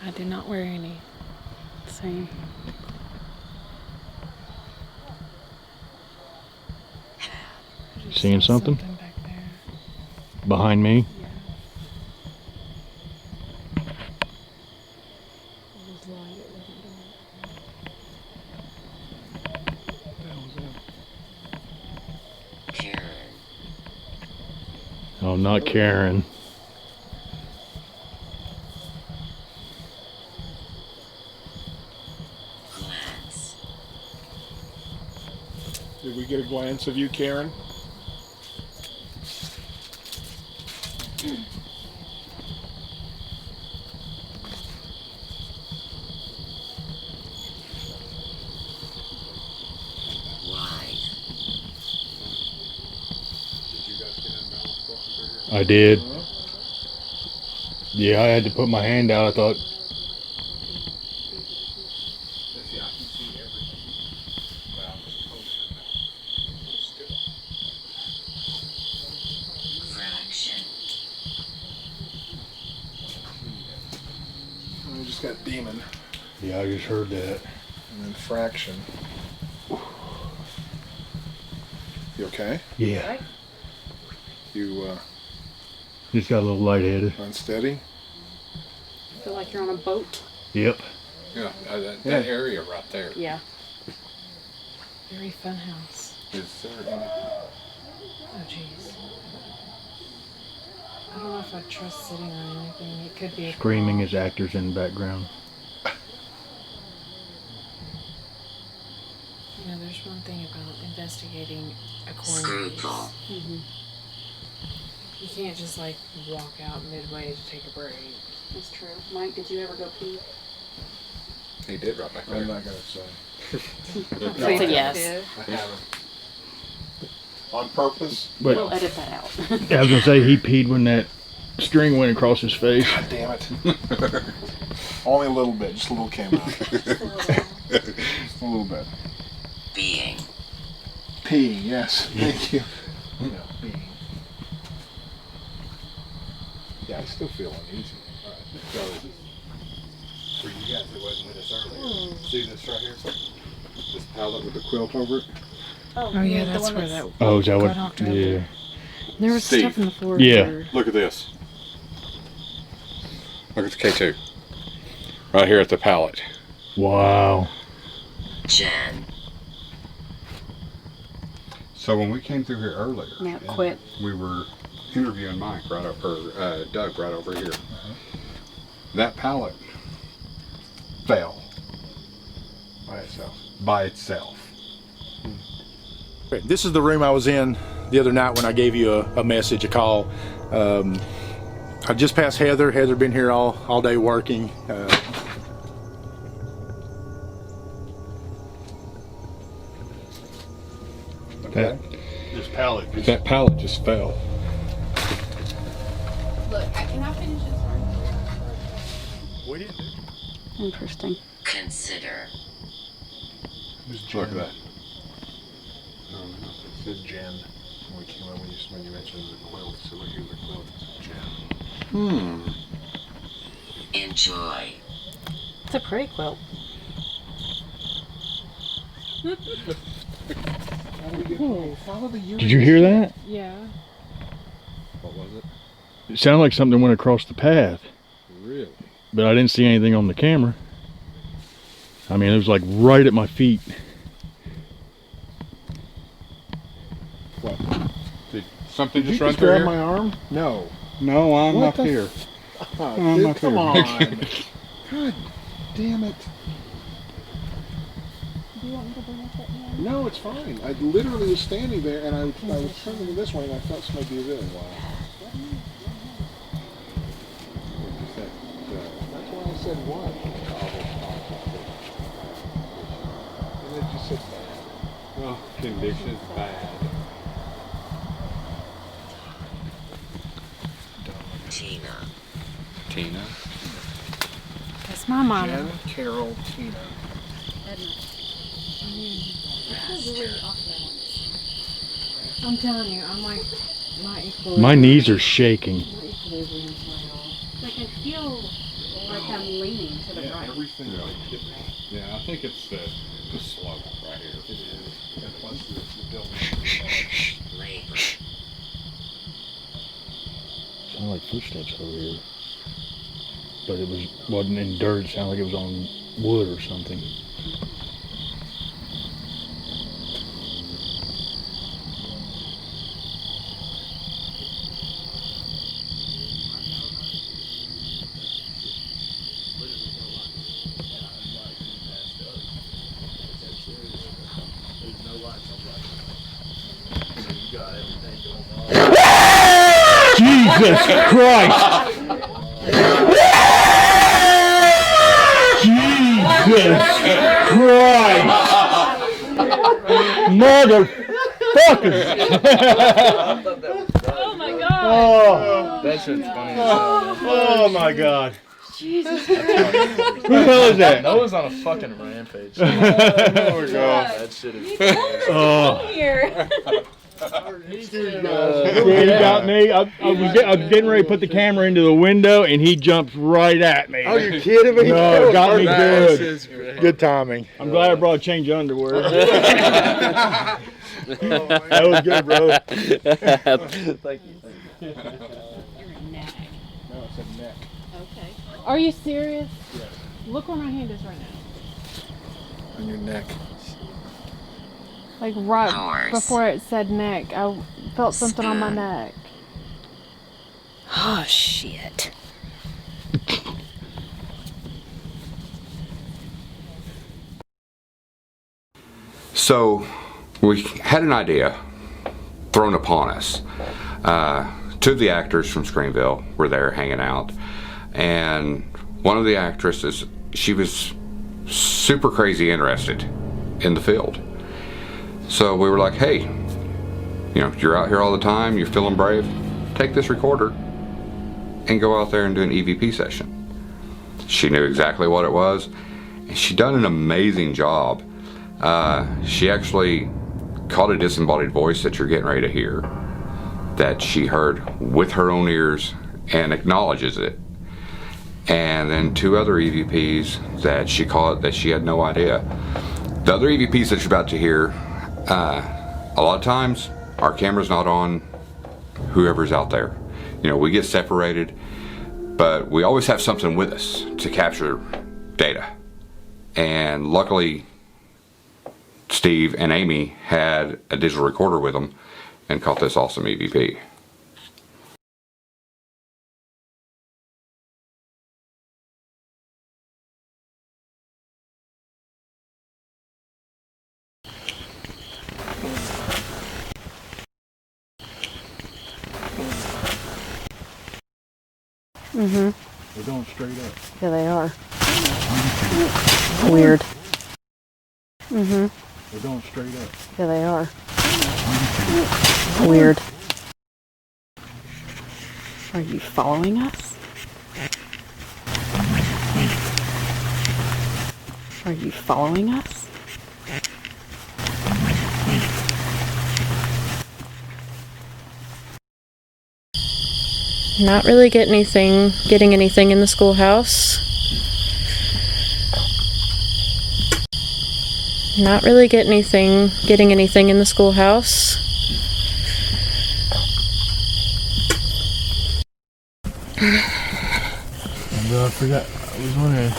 I did not wear any. Same. I just Seeing saw something? back there. Behind me. Yeah. It was light. It wasn't dark. Karen. Oh, not Karen. Glance. Did we get a glance of you, Karen? Wide. I did. Yeah, I had to put my hand out. I thought, Fraction. We just got demon yeah, I just heard that. and then fraction. You okay? Yeah. You Just got a little lightheaded. unsteady? I feel like you're on a boat. Yep. Yeah, that area right there. Yeah. Very fun house. Is there any... Oh, jeez. I don't know if I trust sitting on anything. It could be a Screaming claw. as actors in the background. You know, there's one thing about investigating a corner case. Screwball. You can't just like walk out midway to take a break. That's true. Mike, did you ever go pee? He did right back there. I'm not gonna say. That's a yes. I haven't. On purpose? But We'll edit that out. I was gonna say he peed when that string went across his face. God damn it. Only a little bit, just a little came out. Just a little bit. Being. Peeing, yes. Thank you. Yeah, peeing. Yeah, I still feel uneasy. So, for you guys that wasn't with us earlier, see this right here? This pallet with the quilt over it? Oh yeah, that's where that Oh, is that got what? knocked over. Yeah. There was Steve. stuff in the floor. Yeah. where- Look at this. Look at the K2. Right here at the pallet. Wow. Jen. So when we came through here earlier, Now quit. we were interviewing Mike right over, Doug right over here. That pallet fell by itself. This is the room I was in the other night when I gave you a message, a call. I just passed Heather. Heather been here all day working. Okay. That pallet just fell. Look, can I finish this one? We didn't do. Interesting. Consider. Look at that. It said Jen when we came in, when you mentioned the quilt. So look, here's the quilt. It said Jen. Enjoy. It's a pretty quilt. Did you hear that? Yeah. What was it? It sounded like something went across the path. Really? But I didn't see anything on the camera. I mean, it was like right at my feet. What? Did something Did you just run just through grab here? my arm? No. No, I'm What up the here. Oh, I'm dude, up come here. on. God damn it. Do you want me to bring up that now? No, it's fine. I literally was standing there and I was turning this way and I felt somebody be there. Wow. That's why I said what? And then just said bad. Oh, conditions bad. Tina. Tina. That's my mama. Jen, Carol, Tina. I'm telling you, I'm like, my equilibrium. My knees are shaking. My equilibrium's way off. Like I feel like I'm leaning to the right. Everything like Yeah, I think it's the slope right here. it is. And plus the building. Labor. Sounded like footsteps over here. But it wasn't in dirt. It sounded like it was on wood or something. Jesus Christ! Jesus Christ! Motherfucker! Oh my god! Oh, That shit's funny. oh my God! Jesus Who the hell is that? Noah's on a fucking rampage. Oh my God! That shit is. Oh. Here. He got me. I was getting ready to put the camera into the window, and he jumped right at me. Oh, you're kidding me? No, it got me This good. is great. Good timing. I'm glad I brought a change of underwear. That was good, bro. Thank you. You're a neck. No, it said neck. Okay. Are you serious? Yes. Look where my hand is right now. On your neck. Like right Hours. before it said neck, I felt something on my neck. Oh, shit. So we had an idea thrown upon us. Two of the actors from Screamville were there hanging out, and one of the actresses, she was super crazy interested in the field. So we were like, hey, you know, you're out here all the time, you're feeling brave, take this recorder and go out there and do an EVP session. She knew exactly what it was, and she done an amazing job. She actually caught a disembodied voice that you're getting ready to hear, that she heard with her own ears and acknowledges it. And then two other EVPs that she caught that she had no idea. The other EVPs that you're about to hear, a lot of times our camera's not on whoever's out there. You know, we get separated, but we always have something with us to capture data. And luckily, Steve and Amy had a digital recorder with them and caught this awesome EVP. Mm-hmm. They're going straight up. Yeah, they are. Weird. Mm-hmm. They're going straight up. Yeah, they are. Weird. Are you following us? Are you following us? Not really getting anything in the schoolhouse. Not really getting anything in the schoolhouse. I forgot. I was wondering.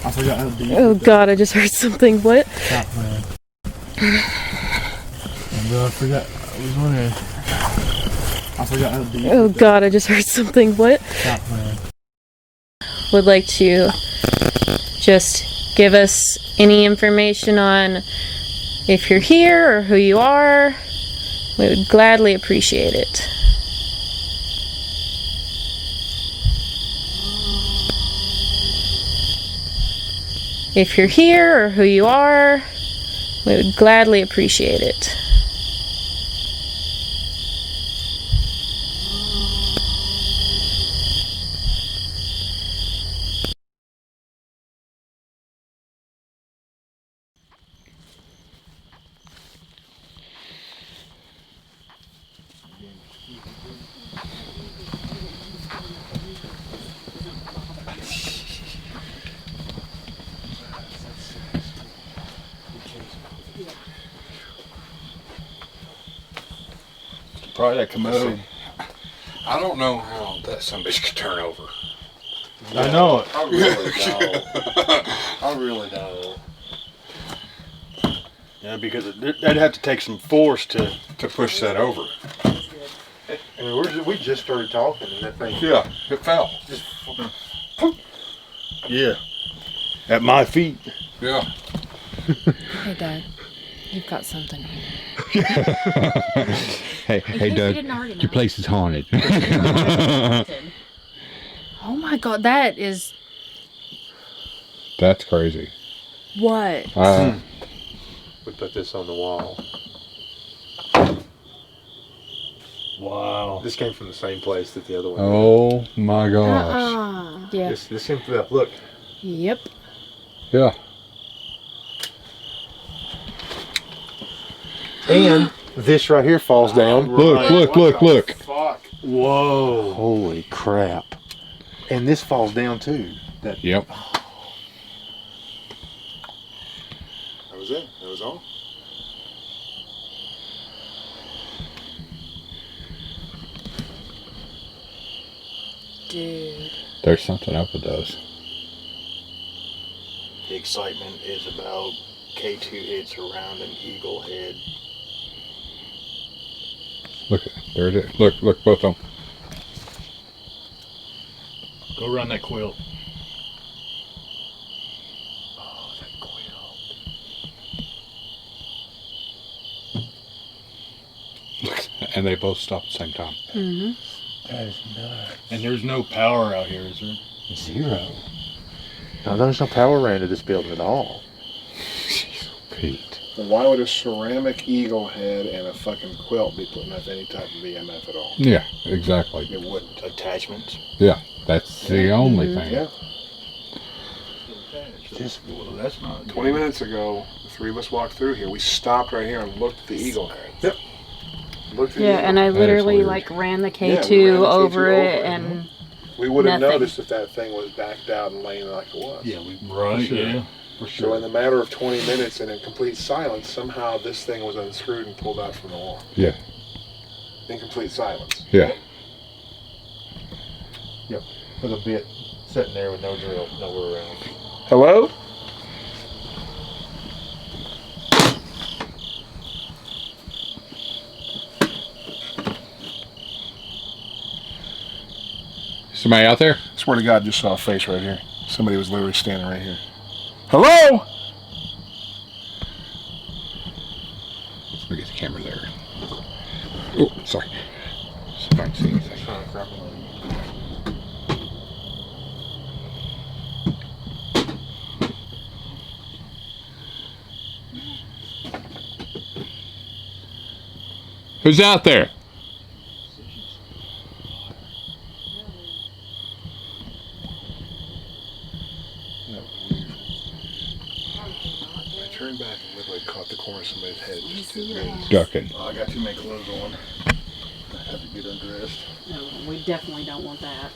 I forgot how deep. Oh God, I just heard something. What? Stop, man. I forgot. I was wondering. I forgot how deep. Oh God, I just heard something. What? Stop, man. Would like to just give us any information on if you're here or who you are. We would gladly appreciate it. If you're here or who you are, we would gladly appreciate it. Probably that commode. I don't know how that some bitch could turn over. I know it. I really don't. I really don't. Yeah, because they'd have to take some force to push that over. I mean, we just started talking and that thing. Yeah, it fell. Yeah. At my feet. Yeah. Hey, Dad, you've got something here. Hey, Doug, your place is haunted. Oh my God, that is That's crazy. what? We put this on the wall. Wow. This came from the same place that the other one. Oh my gosh. Yeah. This came from look. Yep. Yeah. And this right here falls down. Look. Fuck. Whoa. Holy crap. And this falls down too. Yep. That was it. That was all. Dude. There's something up with those. The excitement is about K2 hits around an eagle head. Look, there it is. Look, both of them. Go around that quilt. Oh, that quilt. Look, and they both stopped at the same time. Mm-hmm. That is nuts. And there's no power out here, is there? Zero. No, there's no power ran to this building at all. Pete. Why would a ceramic eagle head and a fucking quilt be putting up any type of EMF at all? Yeah, exactly. It wouldn't. Attachments. Yeah, that's the only thing. Yeah. Just Well, that's not 20 minutes ago, the three of us walked through here. We stopped right here and looked at the eagle head. Yep. Looked at the Yeah, eagle and I head. literally weird. like ran the Yeah, K2 we ran the K2 over it over it. and We would have nothing. noticed if that thing was backed out and laying like it was. Yeah, right, sure. yeah. For So sure. in the matter of 20 minutes and in complete silence, somehow this thing was unscrewed and pulled out from the wall. Yeah. In complete silence. Yeah. with a bit sitting there with no drill, nowhere around. Hello? Somebody out there? I swear to God, just saw a face right here. Somebody was literally standing right here. Hello? Let me get the camera there. Oh, sorry. See if I can see anything. Who's out there? I turned back and literally caught the corner of somebody's head. Ducking. Oh, I got too many clothes on. I have to get undressed. No, we definitely don't want that.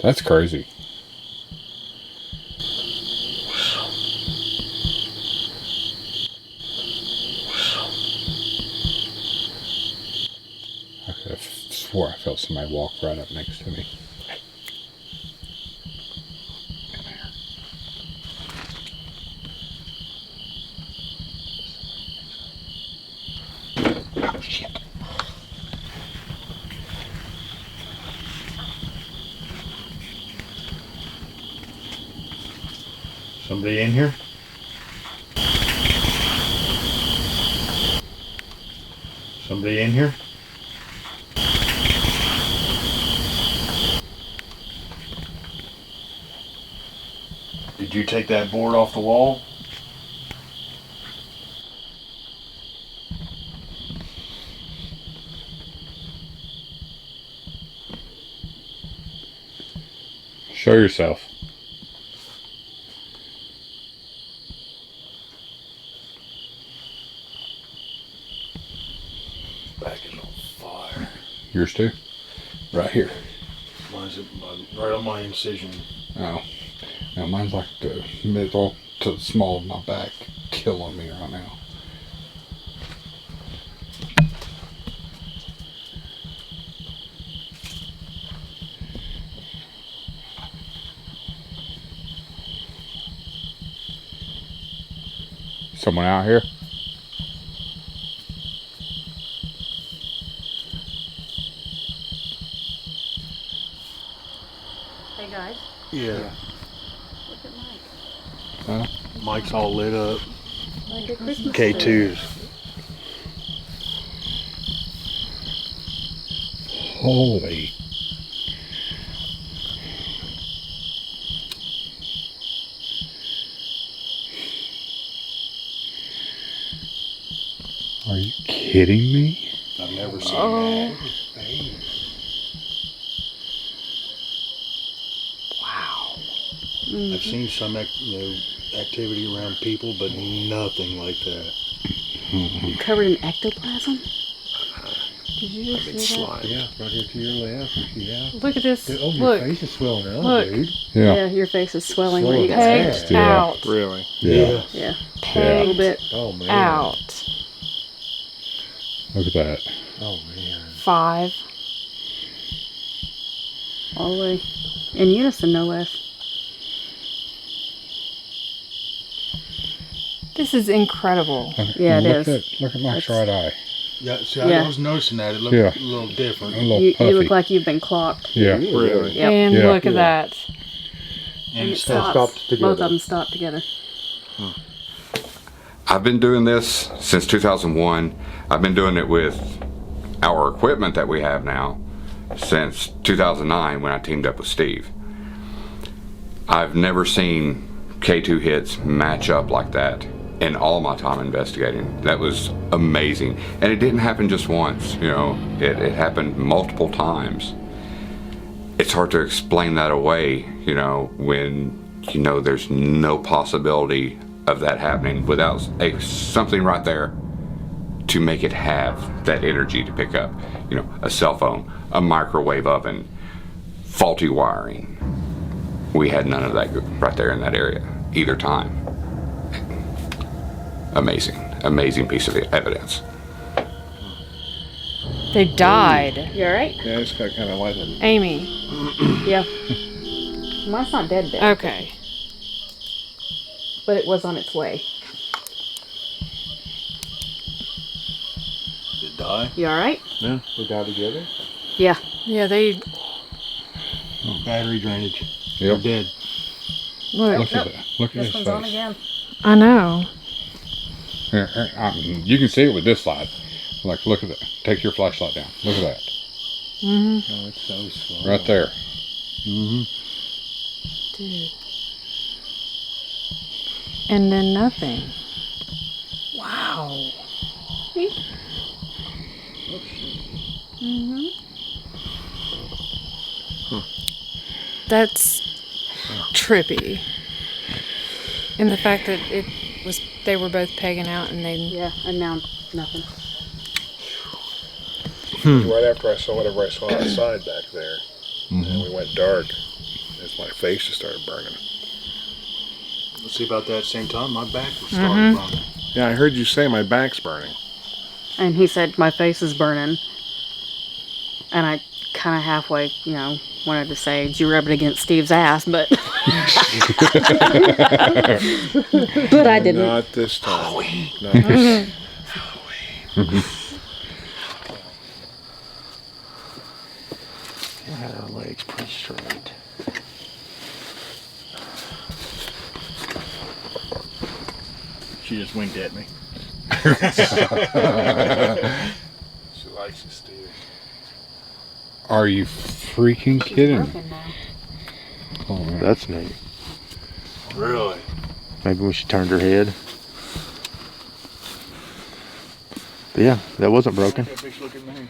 That's crazy. I could have swore I felt somebody walk right up next to me. Oh, shit. Somebody in here? Somebody in here? Did you take that board off the wall? Show yourself. Back is on fire. Yours too? Right here. Mine's right on my incision. Oh. Now mine's like the middle to the small of my back, killing me right now. Someone out here? Hey guys. Yeah. Look at Mike. Huh? Mike's all lit up. Like a Christmas K2s. Holy. Are you kidding me? I've never seen that. Wow. I've seen some activity around people, but nothing like that. Covered in ectoplasm? Did you I've been see that? slime. Yeah, right here to your left. Yeah. Look at this. Oh, your Look. face is swelling up, Look. dude. Yeah, your face is swelling where you got Pegged scratched. out. Really? Yeah. Yeah. Pegged A little bit Oh, man. out. Look at that. Oh, man. 5. all the way in unison, no less. This is incredible. Yeah, it look is. Look at Mike's right eye. Yeah, see, Yeah. I was noticing that. It looked Yeah. a little different. A little You puffy. look like you've been clocked. Yeah. Really? Yep. And Yeah. look at that. And it stopped. stops. together. Both of them stop together. I've been doing this since 2001. I've been doing it with our equipment that we have now since 2009 when I teamed up with Steve. I've never seen K2 hits match up like that in all my time investigating. That was amazing. And it didn't happen just once, you know, it happened multiple times. It's hard to explain that away, you know, when you know there's no possibility of that happening without something right there to make it have that energy to pick up. You know, a cell phone, a microwave oven, faulty wiring. We had none of that right there in that area either time. Amazing piece of evidence. They died. You alright? Yeah, it's got kind of light on it. Amy. Yeah. Mine's not dead. Okay. But it was on its way. Did it die. You all right? Yeah. We died together? Yeah. Yeah, they. Battery drainage. Yep. They're dead. Look, Look at that. Look at This his one's on face. again. I know. Here, you can see it with this light. Like, look at that. Take your flashlight down. Look at that. Mm-hmm. Oh, it's so slow. Right there. Mm-hmm. Dude. And then nothing. Wow. Mm-hmm. That's trippy. And the fact that they were both pegging out and they. Yeah, and now nothing. Right after I saw whatever I saw outside back there, and we went dark, as my face just started burning. Let's see about that same time. My back was starting burning. Yeah, I heard you say my back's burning. And he said, my face is burning. And I kind of halfway, wanted to say, did you rub it against Steve's ass? But but I didn't. Not this time. Halloween. Not this. Halloween. Her legs pretty straight. She just winked at me. She likes you, Steve. Are you freaking kidding? Oh, man. That's neat. Really? Maybe when she turned her head. But yeah, that wasn't broken. Look at me.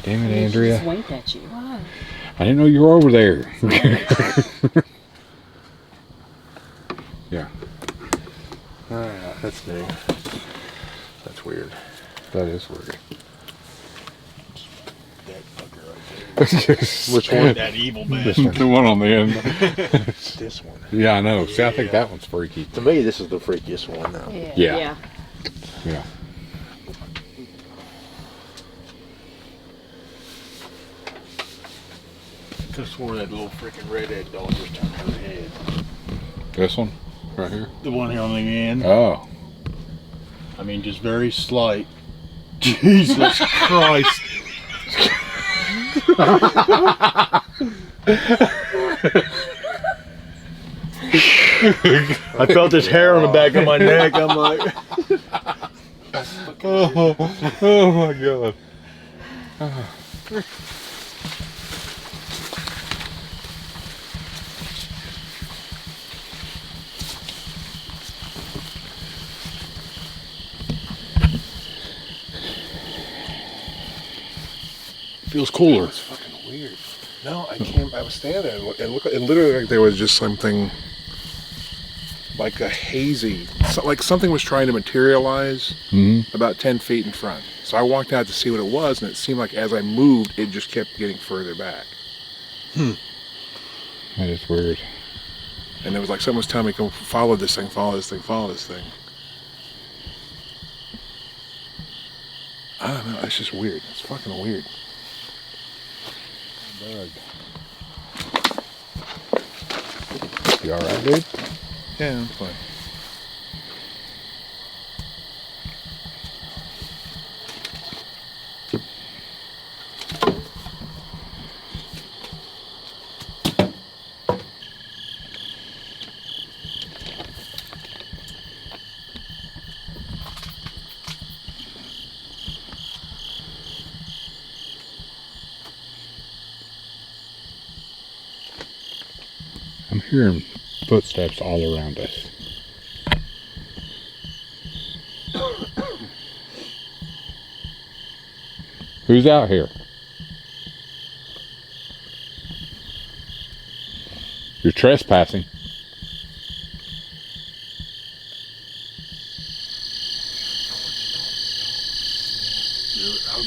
Damn it, Andrea. Just winked at you. Why? I didn't know you were over there. Yeah. Alright, that's new. That's weird. That is weird. That fucker right there. Which one? That evil bastard. The one on the end. This one. Yeah, I know. See, I think that one's freaky. To me, this is the freakiest one, though. Yeah. Yeah. I could have swore that little freaking redhead dog just turned her head. This one? Right here? The one here on the end. Oh. I mean, just very slight. Jesus Christ. I felt this hair on the back of my neck. I'm like, oh my God. feels cooler. It's fucking weird. No, I was standing there and look, it literally like there was just something like a hazy, like something was trying to materialize about 10 feet in front. So I walked out to see what it was, and it seemed like as I moved, it just kept getting further back. That is weird. And it was like someone was telling me, go follow this thing, follow this thing, follow this thing. I don't know, it's just weird. It's fucking weird. Bug. You alright, dude? Yeah, I'm fine. I'm hearing footsteps all around us. Who's out here? You're trespassing.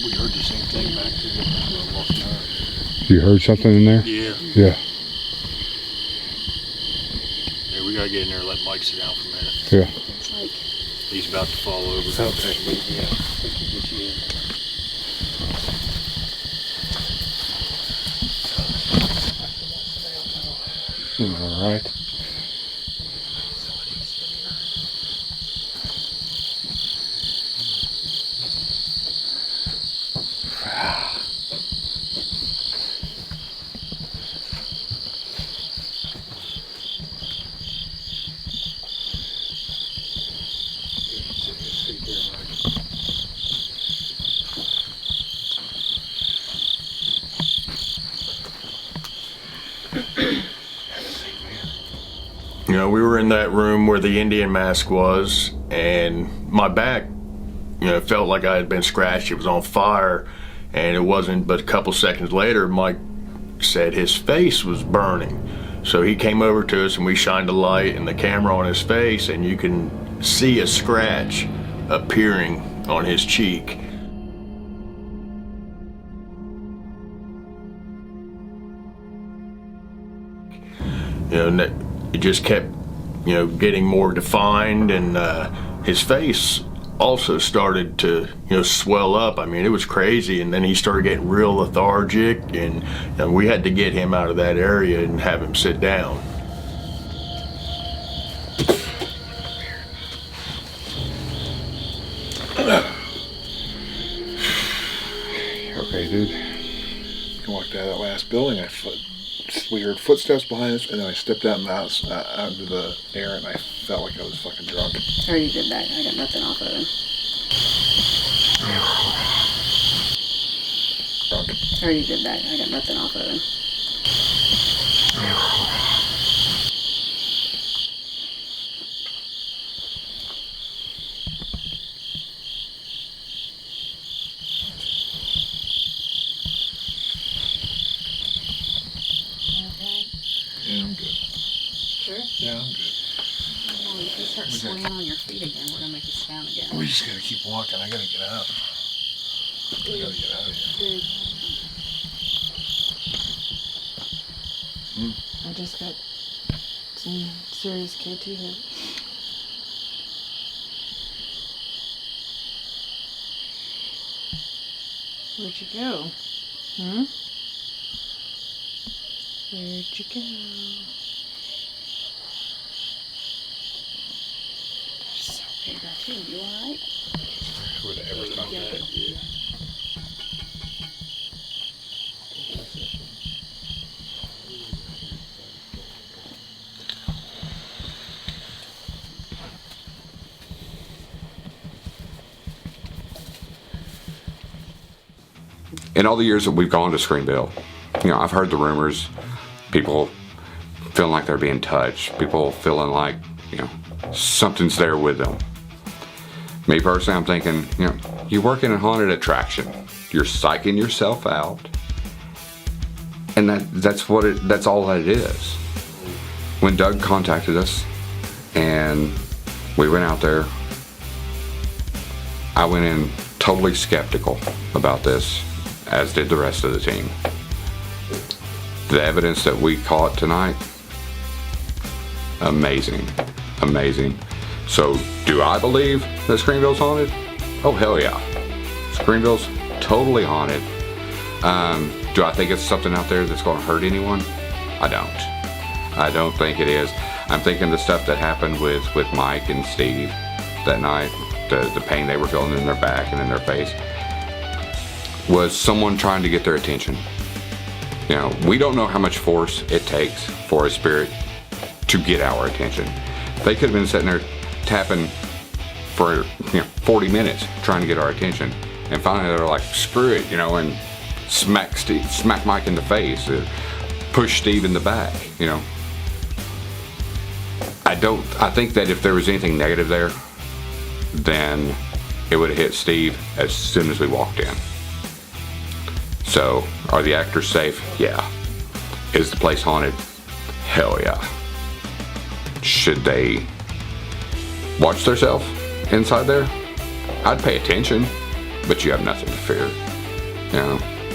We heard the same thing back there. You heard something in there? Yeah. Yeah. Yeah, we gotta get in there and let Mike sit down for a minute. Yeah. It's like He's about to fall over. Okay. Yeah, we can get you in. Alright. You know, we were in that room where the Indian mask was, and my back, felt like I had been scratched. It was on fire, and it wasn't but a couple seconds later, Mike said his face was burning. So he came over to us, and we shined a light and the camera on his face, and you can see a scratch appearing on his cheek. It just kept, getting more defined, and his face also started to, swell up. I mean, it was crazy, and then he started getting real lethargic, and we had to get him out of that area and have him sit down. Okay, dude. I walked out of that last building. We heard footsteps behind us, and then I stepped out into the air, and I felt like I was fucking drunk. I already did that. I got nothing off of him. I already did that. I got nothing off of him. Yeah, I'm good. Sure? Yeah, I'm good. Well, if you start swinging on your feet again, we're gonna make you stand again. We just gotta keep walking. I gotta get out. I gotta get out of here. I just got some serious KT hit. Where'd you go? Where'd you go? They're so big about you. You alright? Would have ever thought that? Yeah. In all the years that we've gone to Screamville, I've heard the rumors, people feeling like they're being touched, people feeling like, something's there with them. Me personally, I'm thinking, you work in a haunted attraction, you're psyching yourself out, and that's all that it is. When Doug contacted us and we went out there, I went in totally skeptical about this, as did the rest of the team. The evidence that we caught tonight, amazing. So, do I believe that Screamville's haunted? Oh, hell yeah. Screamville's totally haunted. Do I think it's something out there that's going to hurt anyone? I don't think it is. I'm thinking the stuff that happened with Mike and Steve that night, the pain they were feeling in their back and in their face, was someone trying to get their attention. We don't know how much force it takes for a spirit to get our attention. They could have been sitting there tapping for 40 minutes trying to get our attention, and finally they're like, screw it, and smack Mike in the face, or push Steve in the back. I think that if there was anything negative there, then it would have hit Steve as soon as we walked in. So, are the actors safe? Yeah. Is the place haunted? Hell yeah. Should they watch themselves inside there? I'd pay attention, but you have nothing to fear.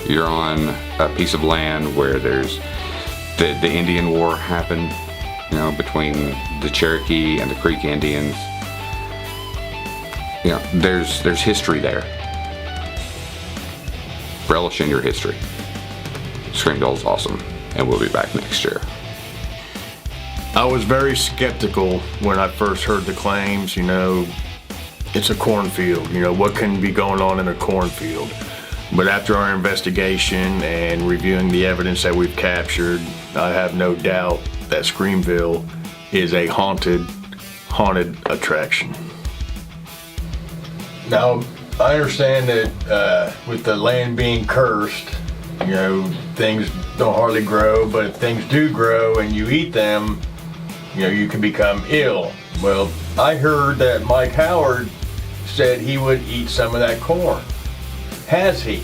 You're on a piece of land where there's the Indian War happened, between the Cherokee and the Creek Indians. There's history there. Relish in your history. Screamville's awesome, and we'll be back next year. I was very skeptical when I first heard the claims. It's a cornfield. What can be going on in a cornfield? But after our investigation and reviewing the evidence that we've captured, I have no doubt that Screamville is a haunted attraction. Now, I understand that with the land being cursed, things don't hardly grow, but if things do grow and you eat them, you can become ill. Well, I heard that Mike Howard said he would eat some of that corn. Has he?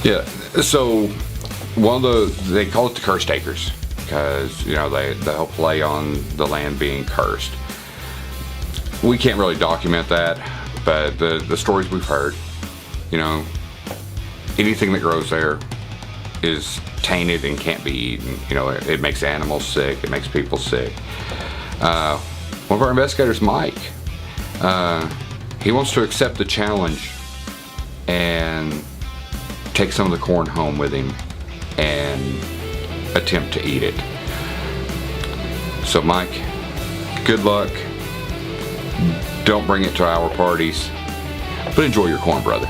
Yeah, so they call it the cursed acres because, they'll play on the land being cursed. We can't really document that, but the stories we've heard, anything that grows there is tainted and can't be eaten. It makes animals sick, it makes people sick. One of our investigators, Mike, he wants to accept the challenge and take some of the corn home with him and attempt to eat it. So Mike, good luck. Don't bring it to our parties, but enjoy your corn, brother.